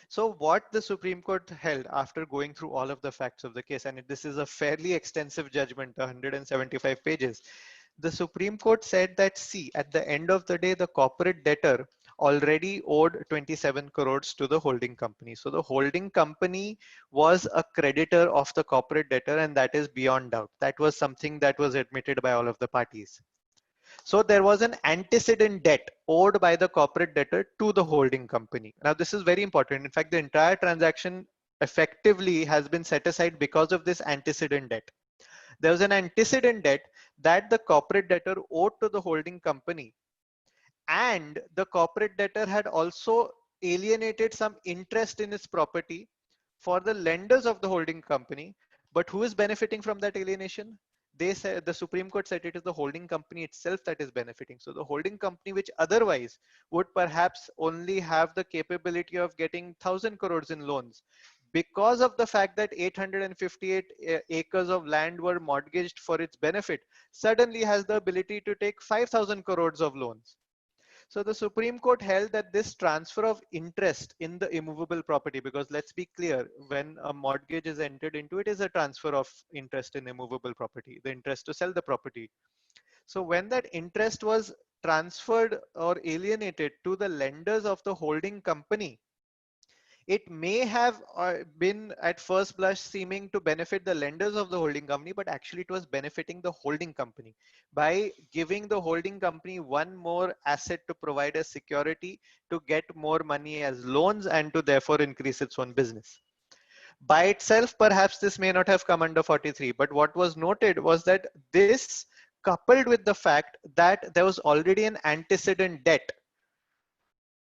So what the Supreme Court held after going through all of the facts of the case, and this is a fairly extensive judgment, 175 pages, the Supreme Court said that, see, at the end of the day, the corporate debtor already owed 27 crores to the holding company. So the holding company was a creditor of the corporate debtor, and that is beyond doubt. That was something that was admitted by all of the parties. So there was an antecedent debt owed by the corporate debtor to the holding company. Now, this is very important. In fact, the entire transaction effectively has been set aside because of this antecedent debt. There was an antecedent debt that the corporate debtor owed to the holding company, and the corporate debtor had also alienated some interest in its property for the lenders of the holding company. But who is benefiting from that alienation? They said, the Supreme Court said, it is the holding company itself that is benefiting. So the holding company, which otherwise would perhaps only have the capability of getting 1,000 crores in loans, because of the fact that 858 acres of land were mortgaged for its benefit, suddenly has the ability to take 5,000 crores of loans. So the Supreme Court held that this transfer of interest in the immovable property, because let's be clear, when a mortgage is entered into, it is a transfer of interest in immovable property, the interest to sell the property. So when that interest was transferred or alienated to the lenders of the holding company, it may have been at first blush seeming to benefit the lenders of the holding company, but actually it was benefiting the holding company by giving the holding company one more asset to provide as security to get more money as loans and to therefore increase its own business. By itself, perhaps this may not have come under 43, but what was noted was that this, coupled with the fact that there was already an antecedent debt.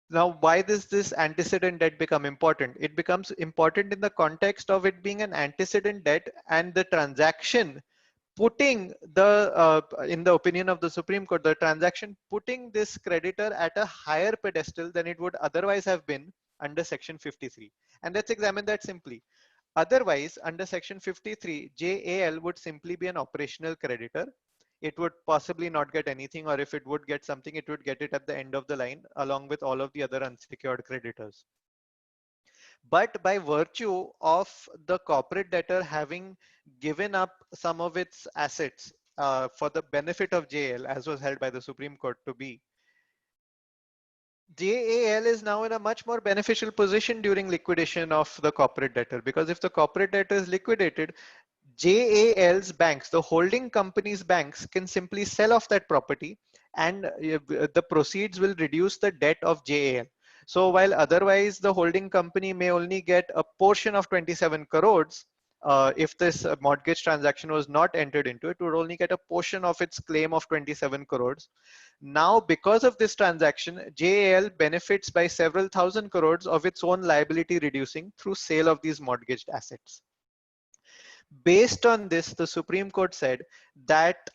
Now, why does this antecedent debt become important? It becomes important in the context of it being an antecedent debt and the transaction putting in the opinion of the Supreme Court, the transaction putting this creditor at a higher pedestal than it would otherwise have been under Section 53. And let's examine that simply. Otherwise, under Section 53, JAL would simply be an operational creditor. It would possibly not get anything, or if it would get something, it would get it at the end of the line along with all of the other unsecured creditors. But by virtue of the corporate debtor having given up some of its assets for the benefit of JAL, as was held by the Supreme Court to be, JAL is now in a much more beneficial position during liquidation of the corporate debtor, because if the corporate debtor is liquidated, JAL's banks, the holding company's banks, can simply sell off that property and the proceeds will reduce the debt of JAL. So while otherwise the holding company may only get a portion of 27 crores, if this mortgage transaction was not entered into, it would only get a portion of its claim of 27 crores. Now, because of this transaction, JAL benefits by several thousand crores of its own liability reducing through sale of these mortgaged assets. Based on this, the Supreme Court said that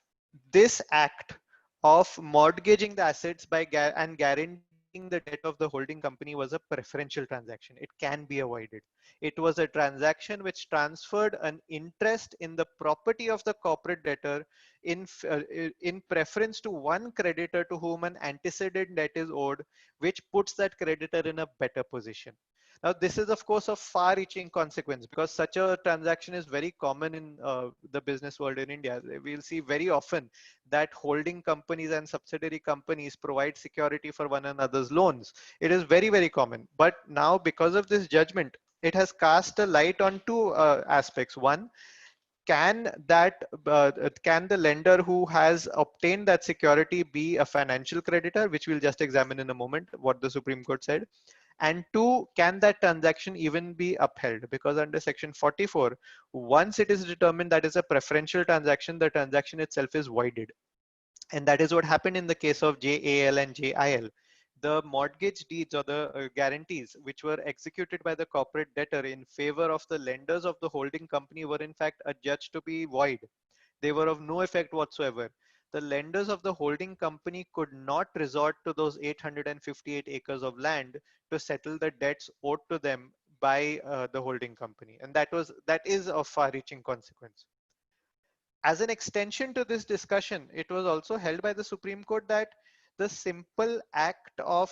this act of mortgaging the assets and guaranteeing the debt of the holding company was a preferential transaction. It can be avoided. It was a transaction which transferred an interest in the property of the corporate debtor in preference to one creditor to whom an antecedent debt is owed, which puts that creditor in a better position. Now, this is, of course, a far-reaching consequence because such a transaction is very common in the business world in India. We'll see very often that holding companies and subsidiary companies provide security for one another's loans. It is very, very common. But now, because of this judgment, it has cast a light on two aspects. One, can the lender who has obtained that security be a financial creditor, which we'll just examine in a moment, what the Supreme Court said. And two, can that transaction even be upheld? Because under Section 44, once it is determined that is a preferential transaction, the transaction itself is voided. And that is what happened in the case of JAL and JIL. The mortgage deeds or the guarantees which were executed by the corporate debtor in favor of the lenders of the holding company were in fact adjudged to be void. They were of no effect whatsoever. The lenders of the holding company could not resort to those 858 acres of land to settle the debts owed to them by the holding company. And that is of far-reaching consequence. As an extension to this discussion, it was also held by the Supreme Court that the simple act of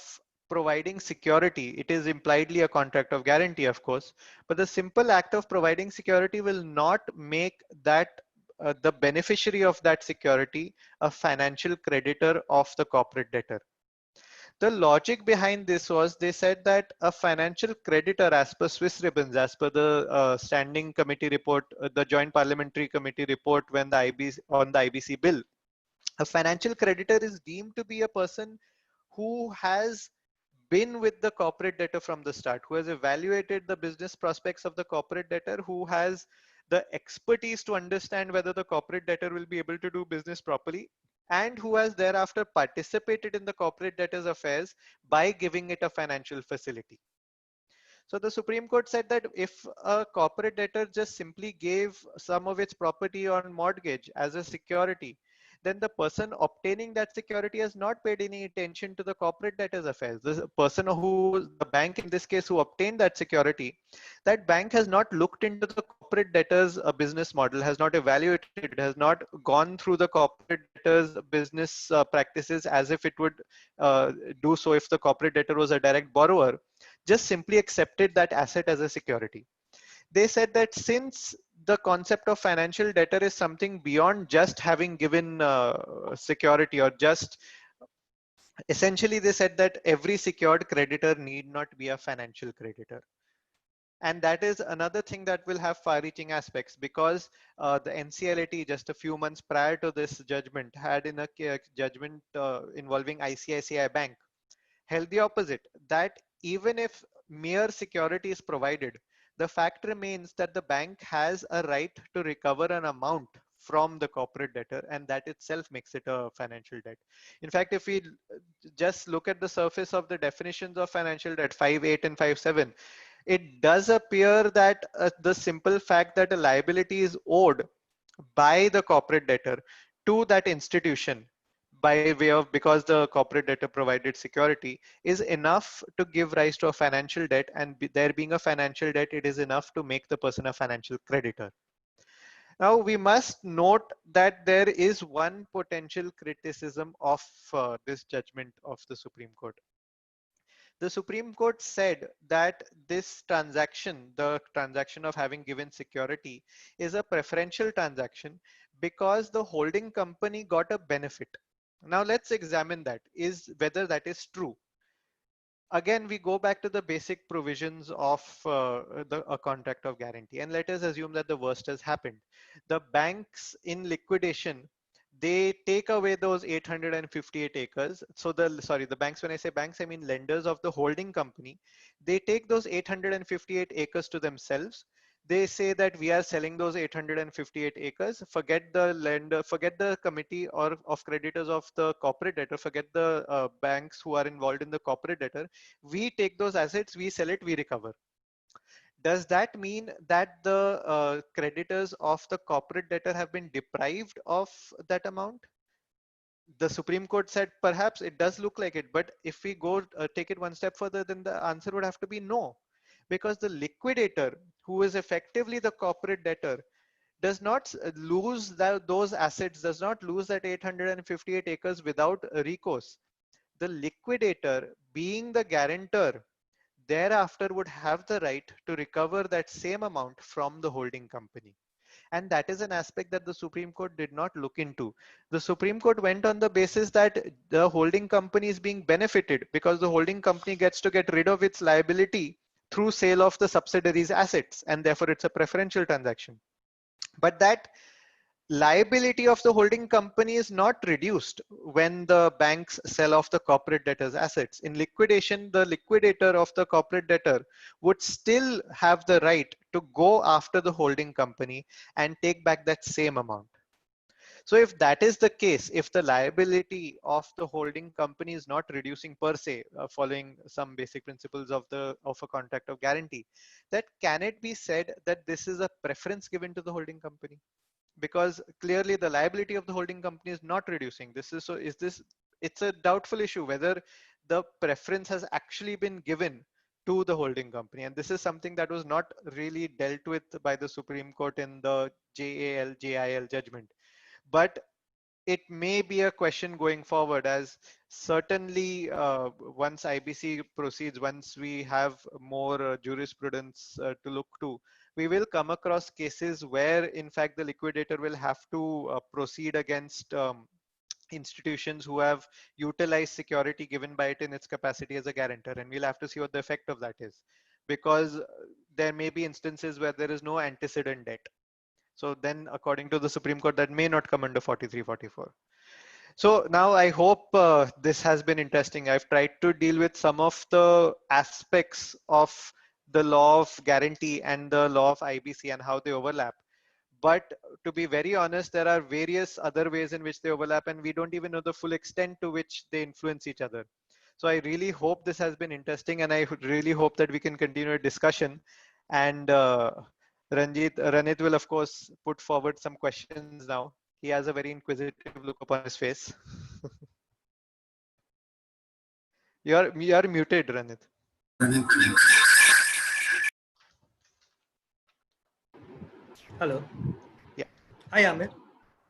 providing security, it is impliedly a contract of guarantee, of course, but the simple act of providing security will not make that the beneficiary of that security a financial creditor of the corporate debtor. The logic behind this was they said that a financial creditor, as per Swiss Ribbons, as per the standing committee report, the Joint Parliamentary Committee report when the on the IBC bill, a financial creditor is deemed to be a person who has been with the corporate debtor from the start, who has evaluated the business prospects of the corporate debtor, who has the expertise to understand whether the corporate debtor will be able to do business properly, and who has thereafter participated in the corporate debtor's affairs by giving it a financial facility. So the Supreme Court said that if a corporate debtor just simply gave some of its property on mortgage as a security, then the person obtaining that security has not paid any attention to the corporate debtors affairs. The person who, the bank in this case, who obtained that security, that bank has not looked into the corporate debtors business model, has not evaluated it, has not gone through the corporate debtors business practices as if it would do so if the corporate debtor was a direct borrower, just simply accepted that asset as a security. They said that since the concept of financial debtor is something beyond just having given security, or just essentially they said that every secured creditor need not be a financial creditor. And that is another thing that will have far-reaching aspects, because the NCLAT just a few months prior to this judgment had in a judgment involving ICICI Bank held the opposite, that even if mere security is provided, the fact remains that the bank has a right to recover an amount from the corporate debtor, and that itself makes it a financial debt. In fact, if we just look at the surface of the definitions of financial debt, 5.8 and 5.7, it does appear that the simple fact that a liability is owed by the corporate debtor to that institution by way of, because the corporate debtor provided security, is enough to give rise to a financial debt, and there being a financial debt, it is enough to make the person a financial creditor. Now we must note that there is one potential criticism of this judgment of the Supreme Court. The Supreme Court said that this transaction, the transaction of having given security, is a preferential transaction because the holding company got a benefit. Now let's examine that, is whether that is true. Again, we go back to the basic provisions of a contract of guarantee, and let us assume that the worst has happened. The banks in liquidation, they take away those 858 acres. So the banks, when I say banks, I mean lenders of the holding company. They take those 858 acres to themselves. They say that we are selling those 858 acres. Forget the lender, forget the committee or of creditors of the corporate debtor, forget the banks who are involved in the corporate debtor. We take those assets, we sell it, we recover. Does that mean that the creditors of the corporate debtor have been deprived of that amount? The Supreme Court said perhaps it does look like it, but if we go take it one step further, then the answer would have to be no, because the liquidator, who is effectively the corporate debtor, does not lose those assets, does not lose that 858 acres without recourse. The liquidator, being the guarantor, thereafter would have the right to recover that same amount from the holding company. And that is an aspect that the Supreme Court did not look into. The Supreme Court went on the basis that the holding company is being benefited because the holding company gets to get rid of its liability through sale of the subsidiary's assets, and therefore it's a preferential transaction. But that liability of the holding company is not reduced when the banks sell off the corporate debtor's assets. In liquidation, the liquidator of the corporate debtor would still have the right to go after the holding company and take back that same amount. So if that is the case, if the liability of the holding company is not reducing per se, following some basic principles of a contract of guarantee, that can it be said that this is a preference given to the holding company? Because clearly the liability of the holding company is not reducing. It's a doubtful issue whether the preference has actually been given to the holding company. And this is something that was not really dealt with by the Supreme Court in the JAL judgment. But it may be a question going forward, as certainly once IBC proceeds, once we have more jurisprudence to look to, we will come across cases where in fact the liquidator will have to proceed against institutions who have utilized security given by it in its capacity as a guarantor, and we'll have to see what the effect of that is, because there may be instances where there is no antecedent debt. So then according to the Supreme Court, that may not come under 43, 44. So now I hope this has been interesting. I've tried to deal with some of the aspects of the law of guarantee and the law of IBC and how they overlap. But to be very honest, there are various other ways in which they overlap, and we don't even know the full extent to which they influence each other. So I really hope this has been interesting, and I really hope that we can continue a discussion. And Ranjit, Ranit will of course put forward some questions now. He has a very inquisitive look upon his face. You're muted, Ranit. Hello. Yeah. Hi, Amir.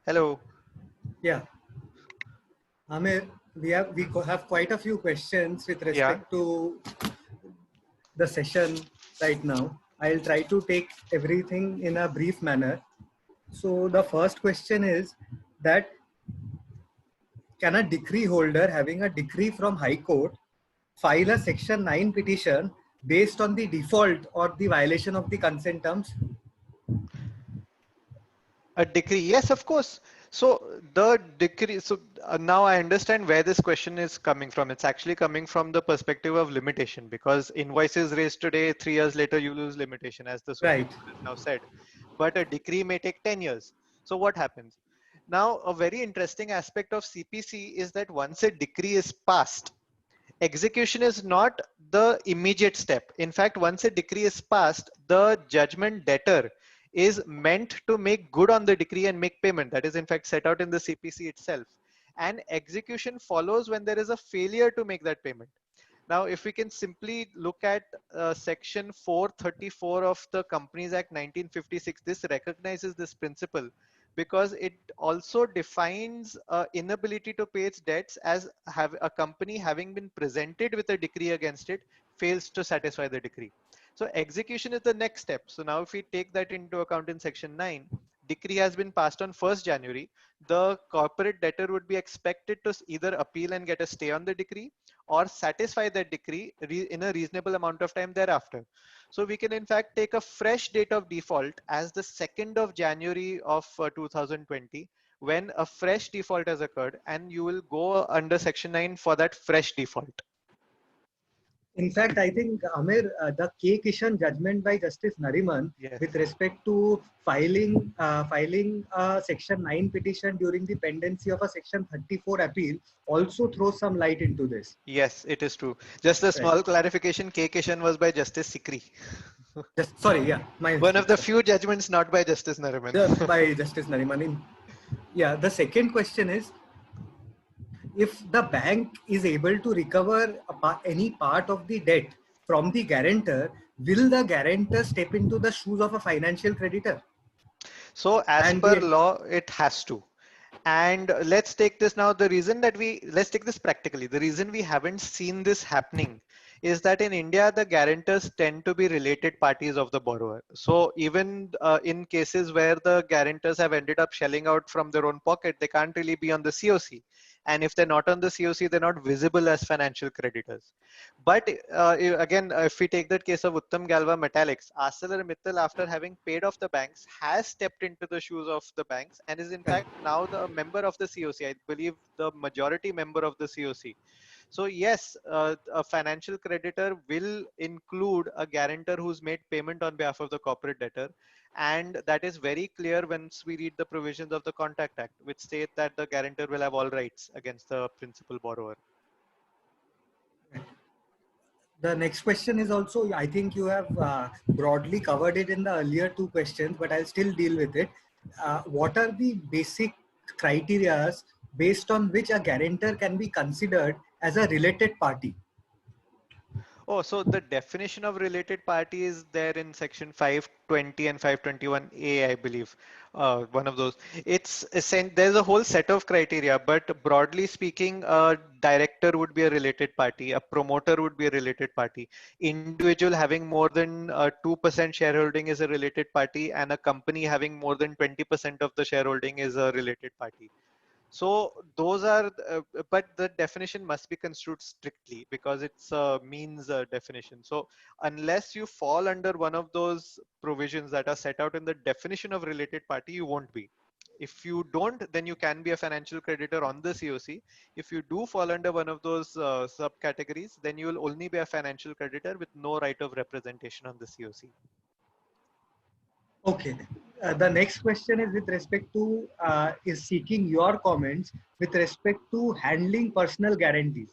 Hello. Yeah, Amir, we have quite a few questions with Yeah. respect to the session right now. I'll try to take everything in a brief manner. So the first question is that can a decree holder having a decree from High Court file a Section 9 petition based on the default or the violation of the consent terms? A decree, yes, of course. So the decree, so now I understand where this question is coming from. It's actually coming from the perspective of limitation, because invoices raised today, 3 years later, you lose limitation, as the Supreme Right. Court has now said. But a decree may take 10 years. So what happens? Now, a very interesting aspect of CPC is that once a decree is passed, execution is not the immediate step. In fact, once a decree is passed, the judgment debtor is meant to make good on the decree and make payment. That is in fact set out in the CPC itself. And execution follows when there is a failure to make that payment. Now, if we can simply look at section 434 of the Companies Act 1956, this recognizes this principle because it also defines inability to pay its debts as have a company having been presented with a decree against it fails to satisfy the decree. So execution is the next step. So now if we take that into account in section 9, decree has been passed on 1st January, the corporate debtor would be expected to either appeal and get a stay on the decree or satisfy that decree in a reasonable amount of time thereafter. So we can in fact take a fresh date of default as the 2nd of January of 2020 when a fresh default has occurred, and you will go under section 9 for that fresh default. In fact, I think, Amir, the K. Kishan judgment by Justice Nariman Yes. with respect to filing a Section 9 petition during the pendency of a Section 34 appeal also throws some light into this. Yes, it is true. Just a small clarification, K. Kishan was by Justice Sikri. Sorry, yeah, my One of the mistake. few judgments not by Justice Nariman. By Justice Nariman. Yeah, the second question is, if the bank is able to recover any part of the debt from the guarantor, will the guarantor step into the shoes of a financial creditor? So as per law, it has to. And let's take this now. Let's take this practically. The reason we haven't seen this happening is that in India, the guarantors tend to be related parties of the borrower. So even in cases where the guarantors have ended up shelling out from their own pocket, they can't really be on the COC. And if they're not on the COC, they're not visible as financial creditors. But again, if we take that case of Uttam Galva Metallics, ArcelorMittal, after having paid off the banks, has stepped into the shoes of the banks and is in fact now the member of the COC. I believe the majority member of the COC. So yes, a financial creditor will include a guarantor who's made payment on behalf of the corporate debtor. And that is very clear once we read the provisions of the Contact Act, which state that the guarantor will have all rights against the principal borrower. The next question is also, I think you have broadly covered it in the earlier two questions, but I'll still deal with it. What are the basic criteria based on which a guarantor can be considered as a related party? Oh, so the definition of related party is there in section 520 and 521A, I believe. One of those. There's a whole set of criteria, but broadly speaking, a director would be a related party, a promoter would be a related party, individual having more than 2% shareholding is a related party, and a company having more than 20% of the shareholding is a related party. So those are, but the definition must be construed strictly because it's a means definition. So unless you fall under one of those provisions that are set out in the definition of related party, you won't be. If you don't, then you can be a financial creditor on the COC. If you do fall under one of those subcategories, then you will only be a financial creditor with no right of representation on the COC. Okay. The next question is with respect to, is seeking your comments with respect to handling personal guarantees.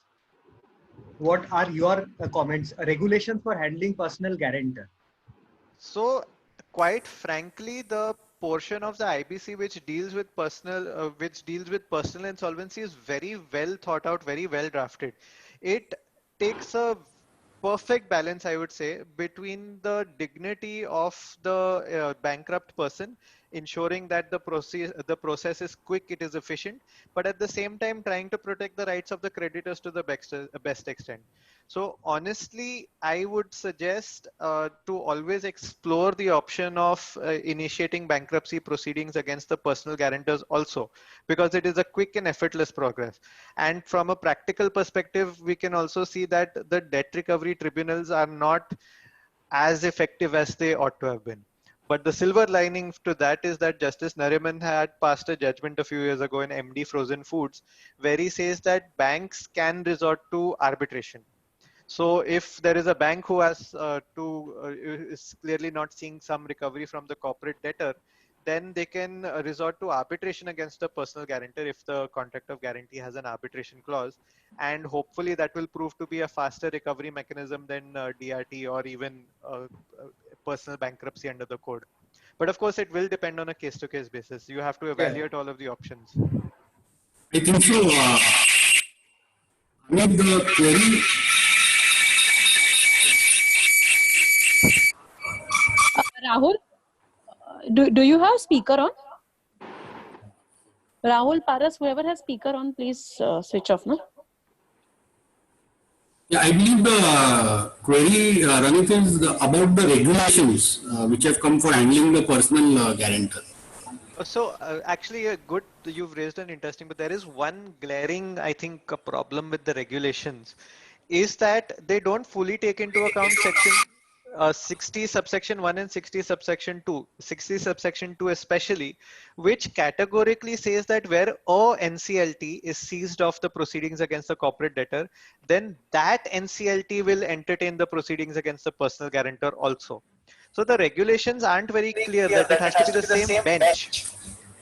What are your comments? Regulations for handling personal guarantor. So quite frankly, the portion of the IBC which deals with personal insolvency is very well thought out, very well drafted. It takes a perfect balance, I would say, between the dignity of the bankrupt person, ensuring that the process is quick, it is efficient, but at the same time trying to protect the rights of the creditors to the best extent. So honestly, I would suggest to always explore the option of initiating bankruptcy proceedings against the personal guarantors also, because it is a quick and effortless progress. And from a practical perspective, we can also see that the debt recovery tribunals are not as effective as they ought to have been. But the silver lining to that is that Justice Nariman had passed a judgment a few years ago in MD Frozen Foods, where he says that banks can resort to arbitration. So if there is a bank who is clearly not seeing some recovery from the corporate debtor, then they can resort to arbitration against the personal guarantor if the contract of guarantee has an arbitration clause, and hopefully that will prove to be a faster recovery mechanism than DRT or even personal bankruptcy under the code. But of course, it will depend on a case-to-case basis. You have to Yeah. evaluate all of the options. I think so. Amit, the query. Rahul, do you have speaker on? Rahul, Paras, whoever has speaker on, please switch off, no? Yeah, I believe the query, Ranit, is about the regulations which have come for handling the personal guarantor. Actually, good, you've raised an interesting, but there is one glaring, I think, a problem with the regulations is that they don't fully take into account section 60 subsection 1 and 60 subsection 2, 60 subsection 2 especially, which categorically says that where a NCLT is seized of the proceedings against the corporate debtor, then that NCLT will entertain the proceedings against the personal guarantor also. So the regulations aren't very clear that it has to be the same bench.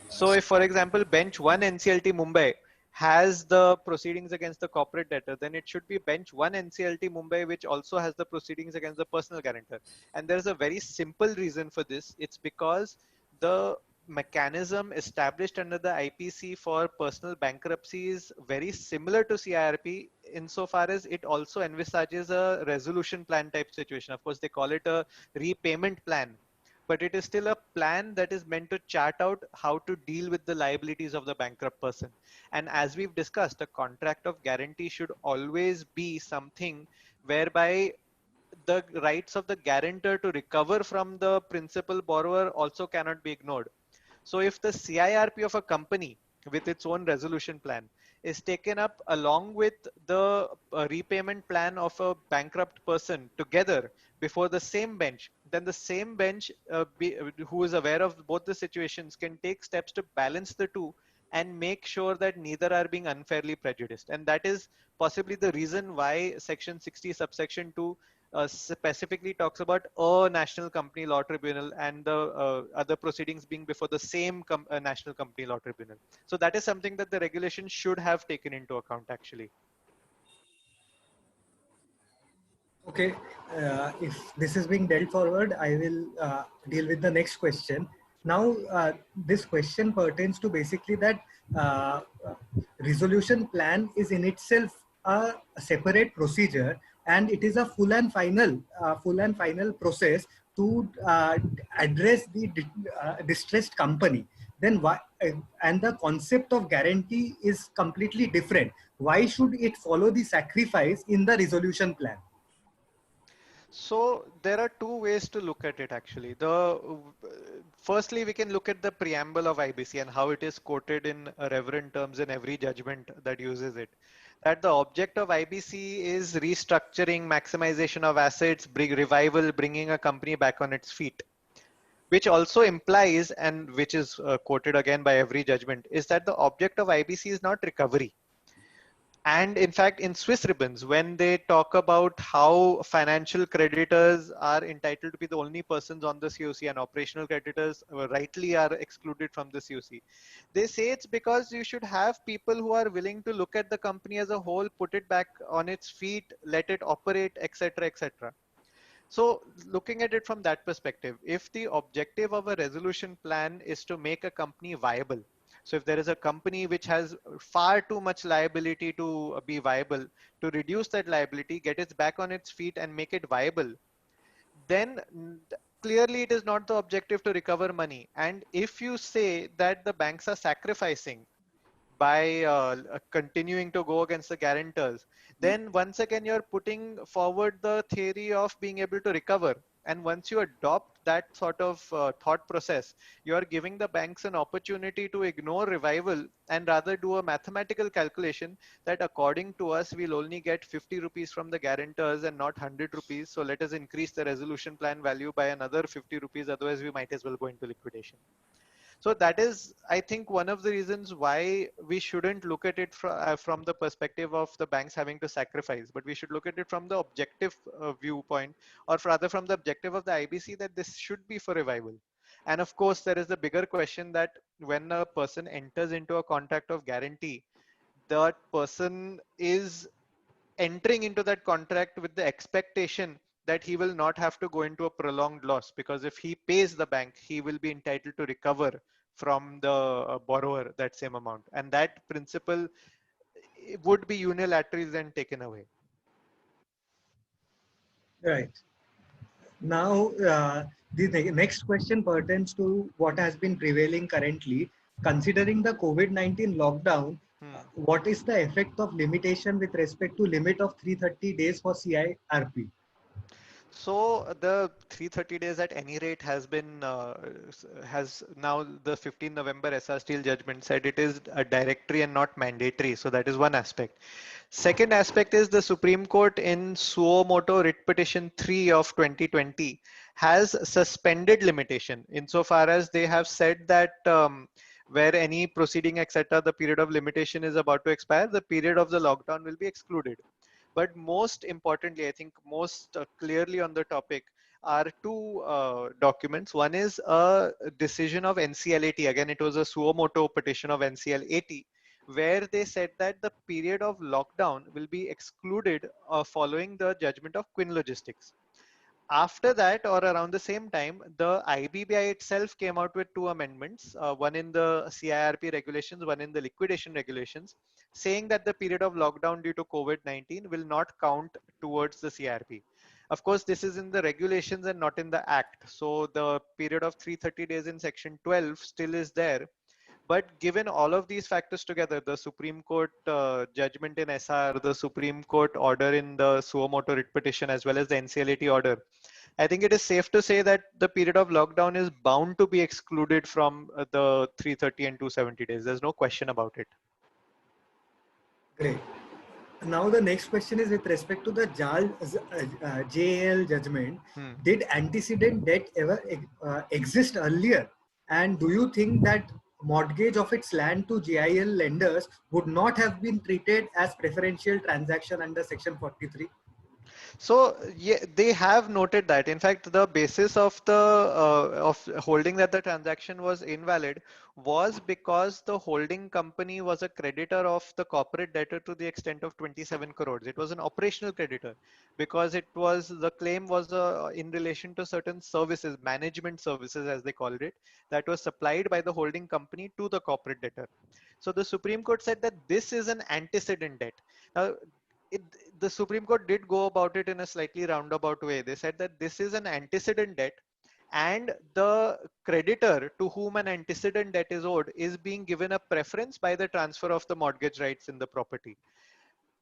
So if, for example, bench 1 NCLT Mumbai has the proceedings against the corporate debtor, then it should be bench 1 NCLT Mumbai, which also has the proceedings against the personal guarantor. And there's a very simple reason for this. It's because the mechanism established under the IPC for personal bankruptcy is very similar to CIRP insofar as it also envisages a resolution plan type situation. Of course, they call it a repayment plan, but it is still a plan that is meant to chart out how to deal with the liabilities of the bankrupt person. And as we've discussed, a contract of guarantee should always be something whereby the rights of the guarantor to recover from the principal borrower also cannot be ignored. So if the CIRP of a company with its own resolution plan is taken up along with the repayment plan of a bankrupt person together before the same bench, then the same bench who is aware of both the situations can take steps to balance the two and make sure that neither are being unfairly prejudiced. And that is possibly the reason why section 60 subsection 2 specifically talks about a national company law tribunal and the other proceedings being before the same national company law tribunal. So that is something that the regulation should have taken into account actually. Okay, if this is being dealt forward, I will deal with the next question. Now, this question pertains to basically that resolution plan is in itself a separate procedure, and it is a full and final process to address the distressed company. Then why? And the concept of guarantee is completely different. Why should it follow the sacrifice in the resolution plan? So there are two ways to look at it actually. Firstly, we can look at the preamble of IBC and how it is quoted in reverent terms in every judgment that uses it. That the object of IBC is restructuring, maximization of assets, revival, bringing a company back on its feet. Which also implies, and which is quoted again by every judgment, is that the object of IBC is not recovery. And in fact, in Swiss Ribbons, when they talk about how financial creditors are entitled to be the only persons on the COC and operational creditors rightly are excluded from the COC, they say it's because you should have people who are willing to look at the company as a whole, put it back on its feet, let it operate, etc., etc. So looking at it from that perspective, if the objective of a resolution plan is to make a company viable, so if there is a company which has far too much liability to be viable, to reduce that liability, get it back on its feet and make it viable, then clearly it is not the objective to recover money. And if you say that the banks are sacrificing by continuing to go against the guarantors, then once again you're putting forward the theory of being able to recover. And once you adopt that sort of thought process, you're giving the banks an opportunity to ignore revival and rather do a mathematical calculation that according to us, we'll only get 50 rupees from the guarantors and not 100 rupees. So let us increase the resolution plan value by another 50 rupees. Otherwise, we might as well go into liquidation. So that is, I think, one of the reasons why we shouldn't look at it from the perspective of the banks having to sacrifice, but we should look at it from the objective viewpoint, or rather from the objective of the IBC, that this should be for revival. And of course, there is the bigger question that when a person enters into a contract of guarantee, that person is entering into that contract with the expectation that he will not have to go into a prolonged loss, because if he pays the bank, he will be entitled to recover from the borrower that same amount, and that principle would be unilaterally then taken away. Right. Now, the next question pertains to what has been prevailing currently. Considering the COVID-19 lockdown, what is the effect of limitation with respect to limit of 330 days for CIRP? So the 330 days at any rate has been has now the 15 November SR Steel judgment said it is a directory and not mandatory. So that is one aspect. Second aspect is the Supreme Court in Suo Moto Writ Petition 3 of 2020 has suspended limitation insofar as they have said that where any proceeding, etc., the period of limitation is about to expire, the period of the lockdown will be excluded. But most importantly, I think most clearly on the topic are two documents. One is a decision of NCLAT. Again, it was a suo moto petition of NCLAT, where they said that the period of lockdown will be excluded following the judgment of Quinn Logistics. After that, or around the same time, the IBBI itself came out with two amendments, one in the CIRP regulations, one in the liquidation regulations, saying that the period of lockdown due to COVID-19 will not count towards the CIRP. Of course, this is in the regulations and not in the act. So the period of 330 days in section 12 still is there. But given all of these factors together, the Supreme Court judgment in SR, the Supreme Court order in the suo moto writ petition, as well as the NCLAT order, I think it is safe to say that the period of lockdown is bound to be excluded from the 330 and 270 days. There's no question about it. Great. Now the next question is with respect to the JAL judgment. Did antecedent debt ever exist earlier? And do you think that mortgage of its land to JIL lenders would not have been treated as preferential transaction under Section 43? So yeah, they have noted that. In fact, the basis of the of holding that the transaction was invalid was because the holding company was a creditor of the corporate debtor to the extent of 27 crores. It was an operational creditor because it was, the claim was in relation to certain services, management services as they called it, that was supplied by the holding company to the corporate debtor. So the Supreme Court said that this is an antecedent debt. Now, the Supreme Court did go about it in a slightly roundabout way. They said that this is an antecedent debt, and the creditor to whom an antecedent debt is owed is being given a preference by the transfer of the mortgage rights in the property.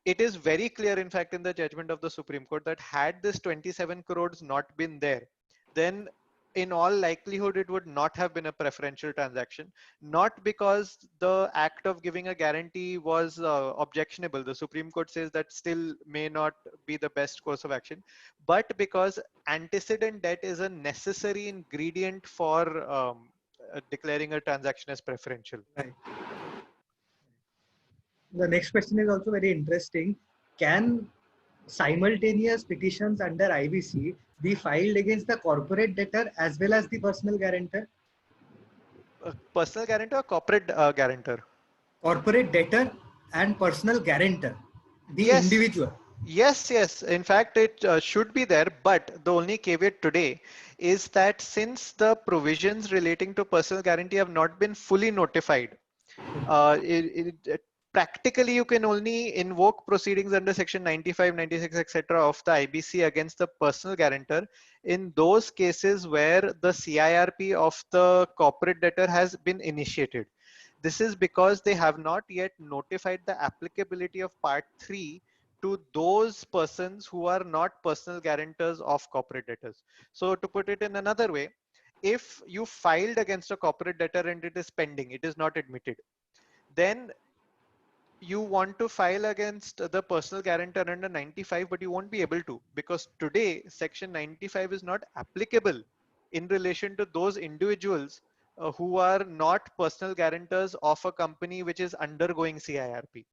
It is very clear, in fact, in the judgment of the Supreme Court that had this 27 crores not been there, then in all likelihood, it would not have been a preferential transaction, not because the act of giving a guarantee was objectionable. The Supreme Court says that still may not be the best course of action, but because antecedent debt is a necessary ingredient for declaring a transaction as preferential. Right. The next question is also very interesting. Can simultaneous petitions under IBC be filed against the corporate debtor as well as the personal guarantor? Personal guarantor or corporate guarantor? Corporate debtor and personal guarantor, the Yes. individual. Yes, yes. In fact, it should be there, but the only caveat today is that since the provisions relating to personal guarantee have not been fully notified, practically you can only invoke proceedings under section 95, 96, etc. of the IBC against the personal guarantor in those cases where the CIRP of the corporate debtor has been initiated. This is because they have not yet notified the applicability of Part 3 to those persons who are not personal guarantors of corporate debtors. So to put it in another way, if you filed against a corporate debtor and it is pending, it is not admitted, then you want to file against the personal guarantor under 95, but you won't be able to, because today section 95 is not applicable in relation to those individuals who are not personal guarantors of a company which is undergoing CIRP.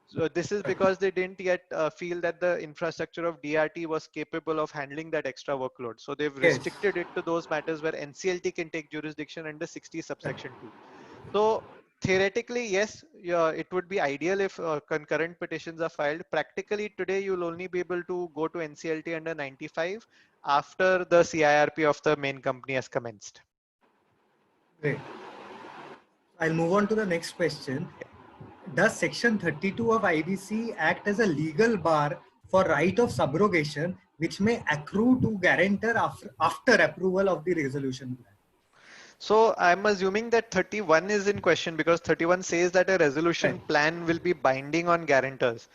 So this is because they didn't yet feel that the infrastructure of DRT was capable of handling that extra workload. So they've Yes. restricted it to those matters where NCLT can take jurisdiction under 60 subsection 2. So theoretically, yes, yeah, it would be ideal if concurrent petitions are filed. Practically today, you'll only be able to go to NCLT under 95 after the CIRP of the main company has commenced. Great. I'll move on to the next question. Does section 32 of IBC act as a legal bar for right of subrogation which may accrue to guarantor after approval of the resolution plan? So I'm assuming that 31 is in question because 31 says that a resolution plan will be binding on guarantors.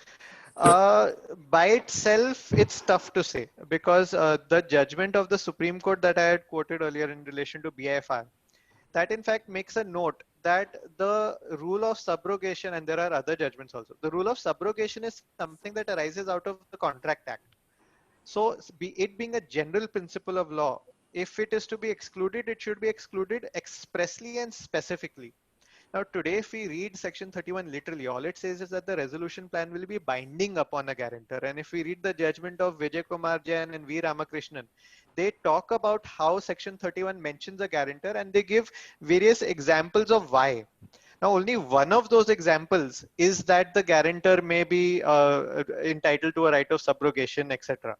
By itself, it's tough to say because the judgment of the Supreme Court that I had quoted earlier in relation to BIFR, that in fact makes a note that the rule of subrogation, and there are other judgments also, the rule of subrogation is something that arises out of the Contract Act. So it being a general principle of law, if it is to be excluded, it should be excluded expressly and specifically. Now, today, if we read section 31 literally, all it says is that the resolution plan will be binding upon a guarantor. And if we read the judgment of Vijay Kumar Jain and V. Ramakrishnan, they talk about how section 31 mentions a guarantor and they give various examples of why. Now, only one of those examples is that the guarantor may be entitled to a right of subrogation, etc.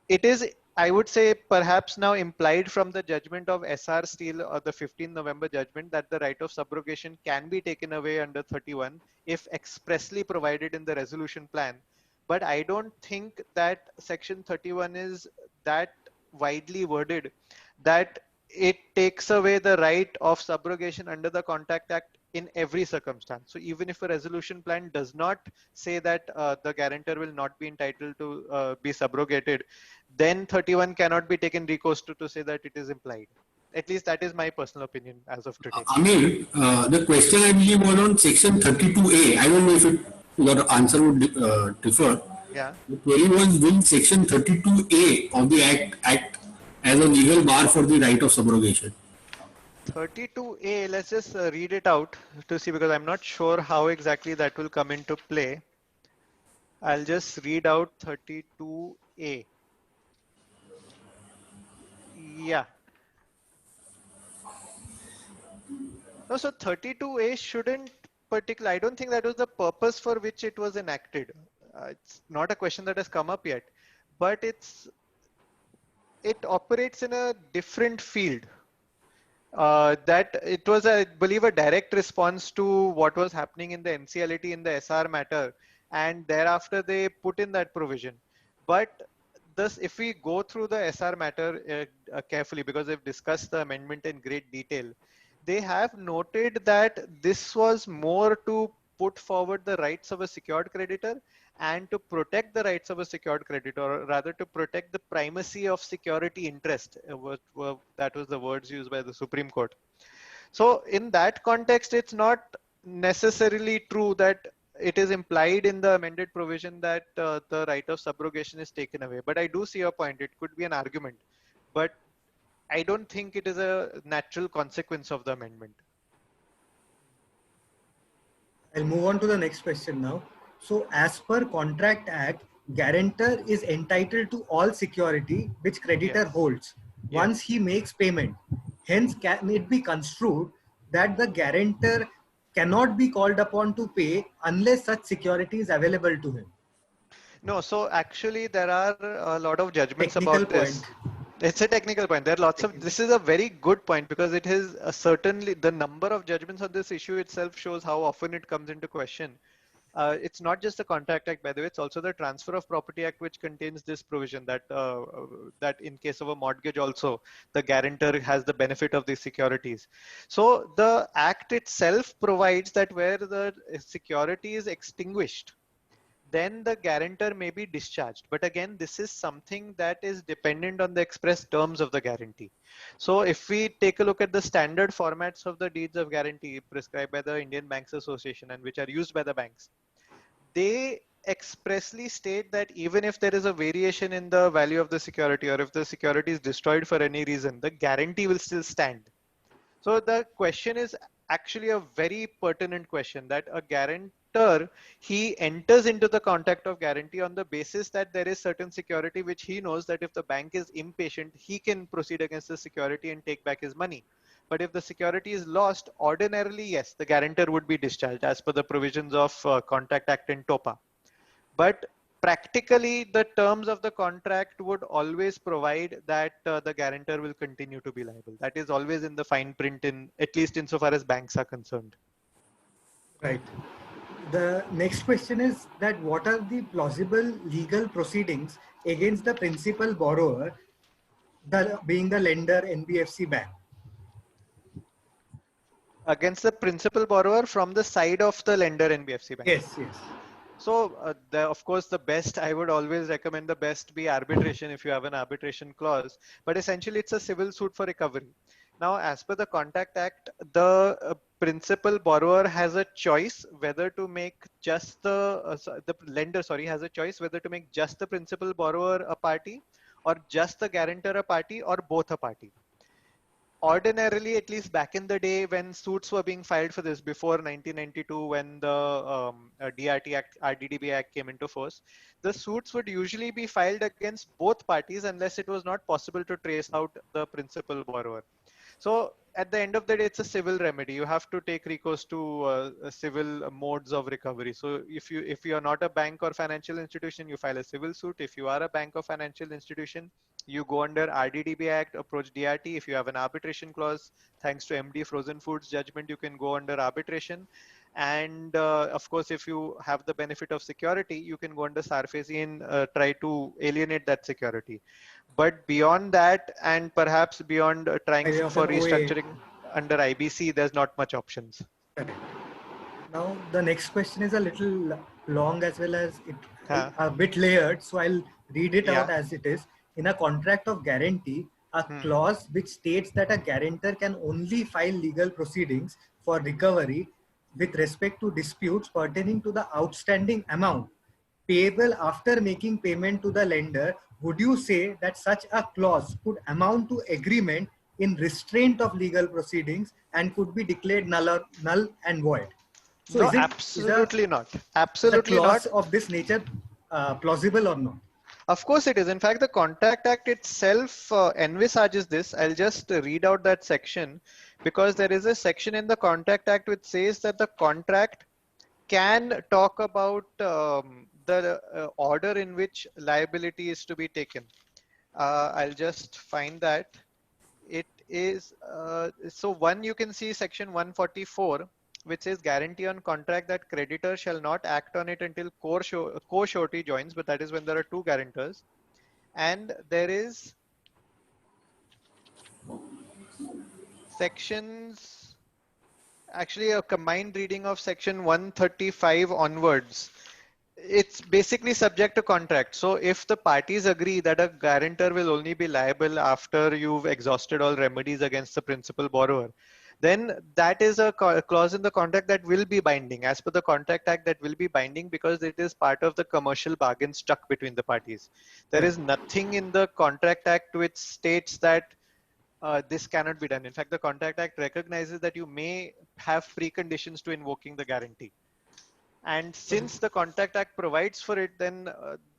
It is, I would say, perhaps now implied from the judgment of SR Steel or the 15th November judgment that the right of subrogation can be taken away under 31 if expressly provided in the resolution plan. But I don't think that section 31 is that widely worded that it takes away the right of subrogation under the Contract Act in every circumstance. So even if a resolution plan does not say that the guarantor will not be entitled to be subrogated, then 31 cannot be taken recourse to say that it is implied. At least that is my personal opinion as of today. Amir, the question I believe was on section 32A. I don't know if your answer would differ. Yeah. The query was, will section 32A of the Act as a legal bar for the right of subrogation? 32A, let's just read it out to see, because I'm not sure how exactly that will come into play. I'll just read out 32A. Yeah. No, so 32A shouldn't particularly, I don't think that was the purpose for which it was enacted. It's not a question that has come up yet, but it operates in a different field. That it was, I believe, a direct response to what was happening in the NCLT in the SR matter, and thereafter they put in that provision. But this, if we go through the SR matter carefully, because they've discussed the amendment in great detail, they have noted that this was more to put forward the rights of a secured creditor and to protect the rights of a secured creditor, or rather to protect the primacy of security interest. That was the words used by the Supreme Court. So in that context, it's not necessarily true that it is implied in the amended provision that the right of subrogation is taken away. But I do see your point. It could be an argument, but I don't think it is a natural consequence of the amendment. I'll move on to the next question now. So as per Contract Act, guarantor is entitled to all security which creditor holds once he makes payment. Hence, can it be construed that the guarantor cannot be called upon to pay unless such security is available to him? No, so actually there are a lot of judgments Technical about point. this. It's a technical point. There are lots of, this is a very good point because it is certainly the number of judgments on this issue itself shows how often it comes into question. It's not just the Contract Act, by the way, it's also the Transfer of Property Act, which contains this provision that that in case of a mortgage also, the guarantor has the benefit of these securities. So the act itself provides that where the security is extinguished, then the guarantor may be discharged. But again, this is something that is dependent on the express terms of the guarantee. So if we take a look at the standard formats of the deeds of guarantee prescribed by the Indian Banks Association and which are used by the banks, they expressly state that even if there is a variation in the value of the security or if the security is destroyed for any reason, the guarantee will still stand. So the question is actually a very pertinent question that a guarantor, he enters into the contract of guarantee on the basis that there is certain security which he knows that if the bank is impatient, he can proceed against the security and take back his money. But if the security is lost, ordinarily, yes, the guarantor would be discharged as per the provisions of Contract Act and TOPA. But practically, the terms of the contract would always provide that the guarantor will continue to be liable. That is always in the fine print, in at least insofar as banks are concerned. Right. The next question is that what are the plausible legal proceedings against the principal borrower, being the lender NBFC Bank? Against the principal borrower from the side of the lender NBFC Bank. Yes, yes. So, of course, the best, I would always recommend the best be arbitration if you have an arbitration clause. But essentially, it's a civil suit for recovery. Now, as per the Contract Act, the principal borrower has a choice whether to make just the lender, sorry, has a choice whether to make just the principal borrower a party or just the guarantor a party or both a party. Ordinarily, at least back in the day when suits were being filed for this before 1992, when the DRT Act, RDDB Act came into force, the suits would usually be filed against both parties unless it was not possible to trace out the principal borrower. So at the end of the day, it's a civil remedy. You have to take recourse to civil modes of recovery. So if you are not a bank or financial institution, you file a civil suit. If you are a bank or financial institution, you go under RDDB Act, approach DRT. If you have an arbitration clause, thanks to MD Frozen Foods judgment, you can go under arbitration. And of course, if you have the benefit of security, you can go under SARFAESI and try to alienate that security. But beyond that, and perhaps beyond trying for restructuring under IBC, there's not much options. Correct. Now, the next question is a little long as well as a bit layered. So I'll read it out as it is. In a contract of guarantee, a clause which states that a guarantor can only file legal proceedings for recovery with respect to disputes pertaining to the outstanding amount payable after making payment to the lender, would you say that such a clause could amount to agreement in restraint of legal proceedings and could be declared null and void? So no, absolutely not. Absolutely not. Clause not. of this nature plausible or not? Of course it is. In fact, the Contract Act itself envisages this. I'll just read out that section because there is a section in the Contract Act which says that the contract can talk about the order in which liability is to be taken. I'll just find that. It is, so one, you can see section 144, which says guarantee on contract that creditor shall not act on it until co-surety joins, but that is when there are two guarantors. And there is sections, actually a combined reading of section 135 onwards. It's basically subject to contract. So if the parties agree that a guarantor will only be liable after you've exhausted all remedies against the principal borrower, then that is a clause in the contract that will be binding. As per the Contract Act, that will be binding because it is part of the commercial bargain struck between the parties. There is nothing in the Contract Act which states that this cannot be done. In fact, the Contract Act recognizes that you may have preconditions to invoking the guarantee. And since the Contract Act provides for it, then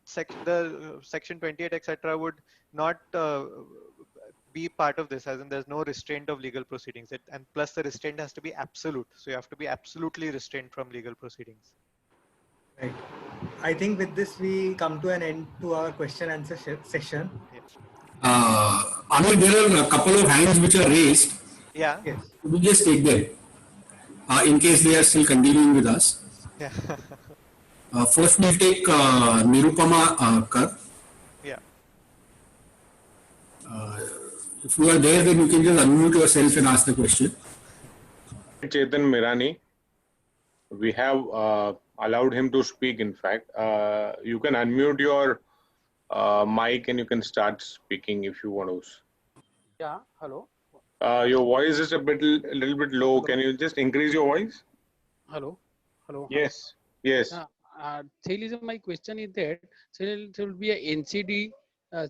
section 28, etc., would not be part of this, as in there's no restraint of legal proceedings. And plus the restraint has to be absolute. So you have to be absolutely restrained from legal proceedings. Right. I think with this we come to an end to our question answer session. Amir, there are a couple of hands which are raised. Yeah. Yes. We just take them in case they are still continuing with us. Yeah. First, we'll take Nirupama Kar. Yeah. If you are there, then you can just unmute yourself and ask the question. Chetan Mirani, we have allowed him to speak. In fact, you can unmute your mic and you can start speaking if you want to. Yeah, hello. Your voice is a little bit low. Can you just increase your voice? Hello. Hello. Yes. Yes. My question is that there will be a NCD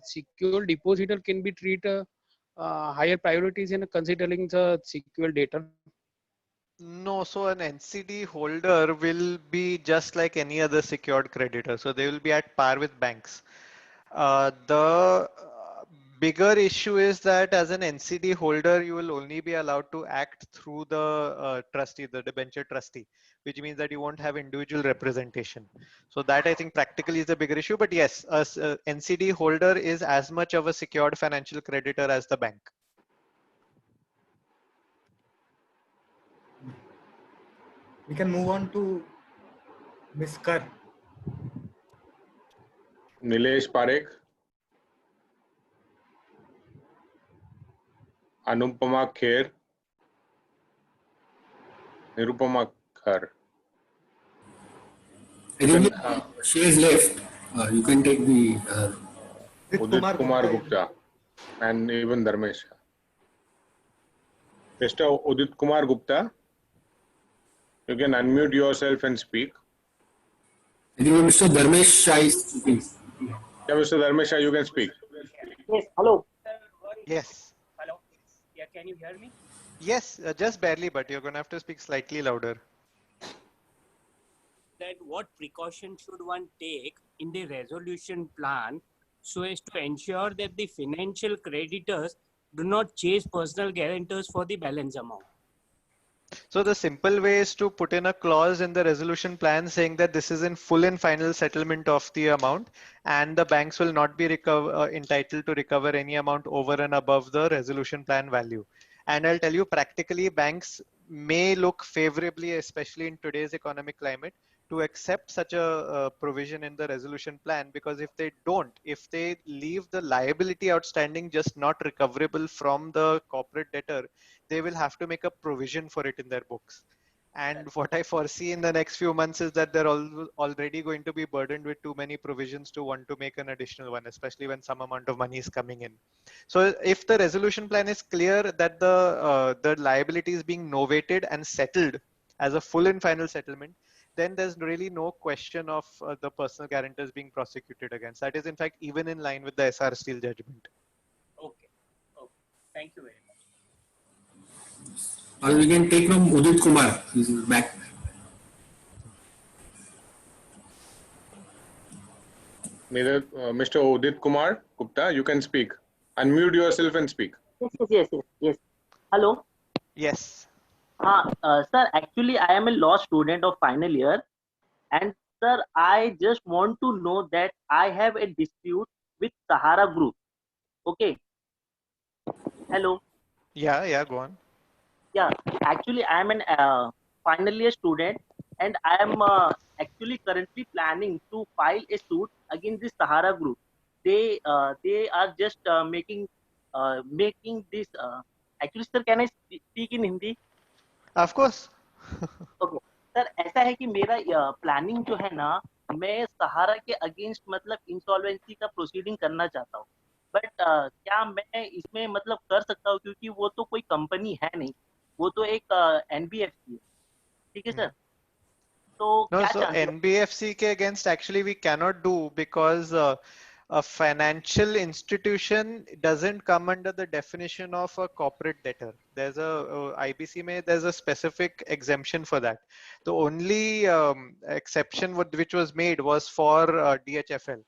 secure depositor can be treated higher priorities in considering the secure data. No, so an NCD holder will be just like any other secured creditor. So they will be at par with banks. The bigger issue is that as an NCD holder, you will only be allowed to act through the trustee, the debenture trustee, which means that you won't have individual representation. So that I think practically is the bigger issue. But yes, a NCD holder is as much of a secured financial creditor as the bank. We can move on to Ms. Kar. Nilesh Parekh, Anupama Kher, Nirupama Kar. I think she has left. You can take the Udit Kumar Gupta and even Dharmesh. Mr. Udit Kumar Gupta, you can unmute yourself and speak. I think Mr. Dharmesh Shah is speaking. Yeah, Mr. Dharmesh Shah, you can speak. Yes, hello. Yes. Hello. Yeah, can you hear me? Yes, just barely, but you're going to have to speak slightly louder. That what precaution should one take in the resolution plan so as to ensure that the financial creditors do not chase personal guarantors for the balance amount? So the simple way is to put in a clause in the resolution plan saying that this is in full and final settlement of the amount, and the banks will not be entitled to recover any amount over and above the resolution plan value. And I'll tell you, practically banks may look favorably, especially in today's economic climate, to accept such a provision in the resolution plan, because if they don't, if they leave the liability outstanding just not recoverable from the corporate debtor, they will have to make a provision for it in their books. And what I foresee in the next few months is that they're already going to be burdened with too many provisions to want to make an additional one, especially when some amount of money is coming in. So if the resolution plan is clear that the liability is being novated and settled as a full and final settlement, then there's really no question of the personal guarantors being prosecuted against. That is, in fact, even in line with the SR Steel judgment. Okay. Okay. Thank you very much. Or we can take from Udit Kumar. He's back. Mr. Udit Kumar Gupta, you can speak. Unmute yourself and speak. Yes. Hello. Yes. Sir, actually, I am a law student of final year. And sir, I just want to know that I have a dispute with Sahara Group. Okay. Hello. Yeah, go on. Yeah, actually, I am an final year student, and I am actually currently planning to file a suit against the Sahara Group. They are just making this. Actually, sir, can I speak in Hindi? Of course. Okay sir, ऐसा है कि मेरा planning जो है ना, मैं सहारा के against मतलब इंसॉल्वेंसी का प्रोसीडिंग करना चाहता हूँ, बट क्या मैं इसमें मतलब कर सकता हूँ, क्योंकि वो तो कोई कंपनी है नहीं, वो तो एक एनबीएफसी है, ठीक है सर? तो No, क्या so चांसेस? NBFC के against actually we cannot do, because a financial institution doesn't come under the definition of a corporate debtor. There's a IBC में there's a specific exemption for that. The only exception which was made was for DHFL,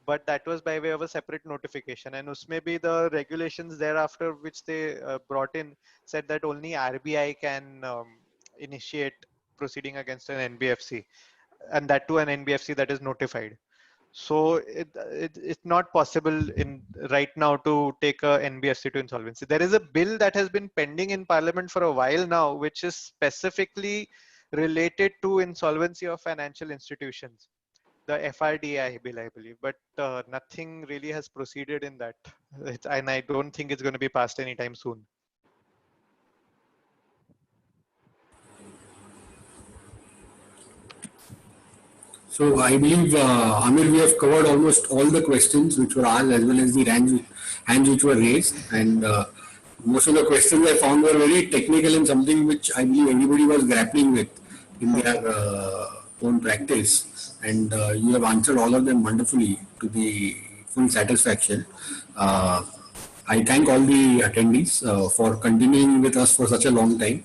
but that was by way of a separate notification, and usme bhi the regulations thereafter which they brought in said that only RBI can initiate proceeding against an NBFC. and that to an NBFC that is notified. So it's not possible in right now to take a NBFC to insolvency. There is a bill that has been pending in Parliament for a while now, which is specifically related to insolvency of financial institutions, the FRDI bill, I believe, but nothing really has proceeded in that, and I don't think it's going to be passed anytime soon. So I believe, Amir, we have covered almost all the questions which were asked, as well as the hands which were raised, and most of the questions I found were very technical and something which I believe everybody was grappling with in their own practice, and you have answered all of them wonderfully to the full satisfaction. I thank all the attendees for continuing with us for such a long time.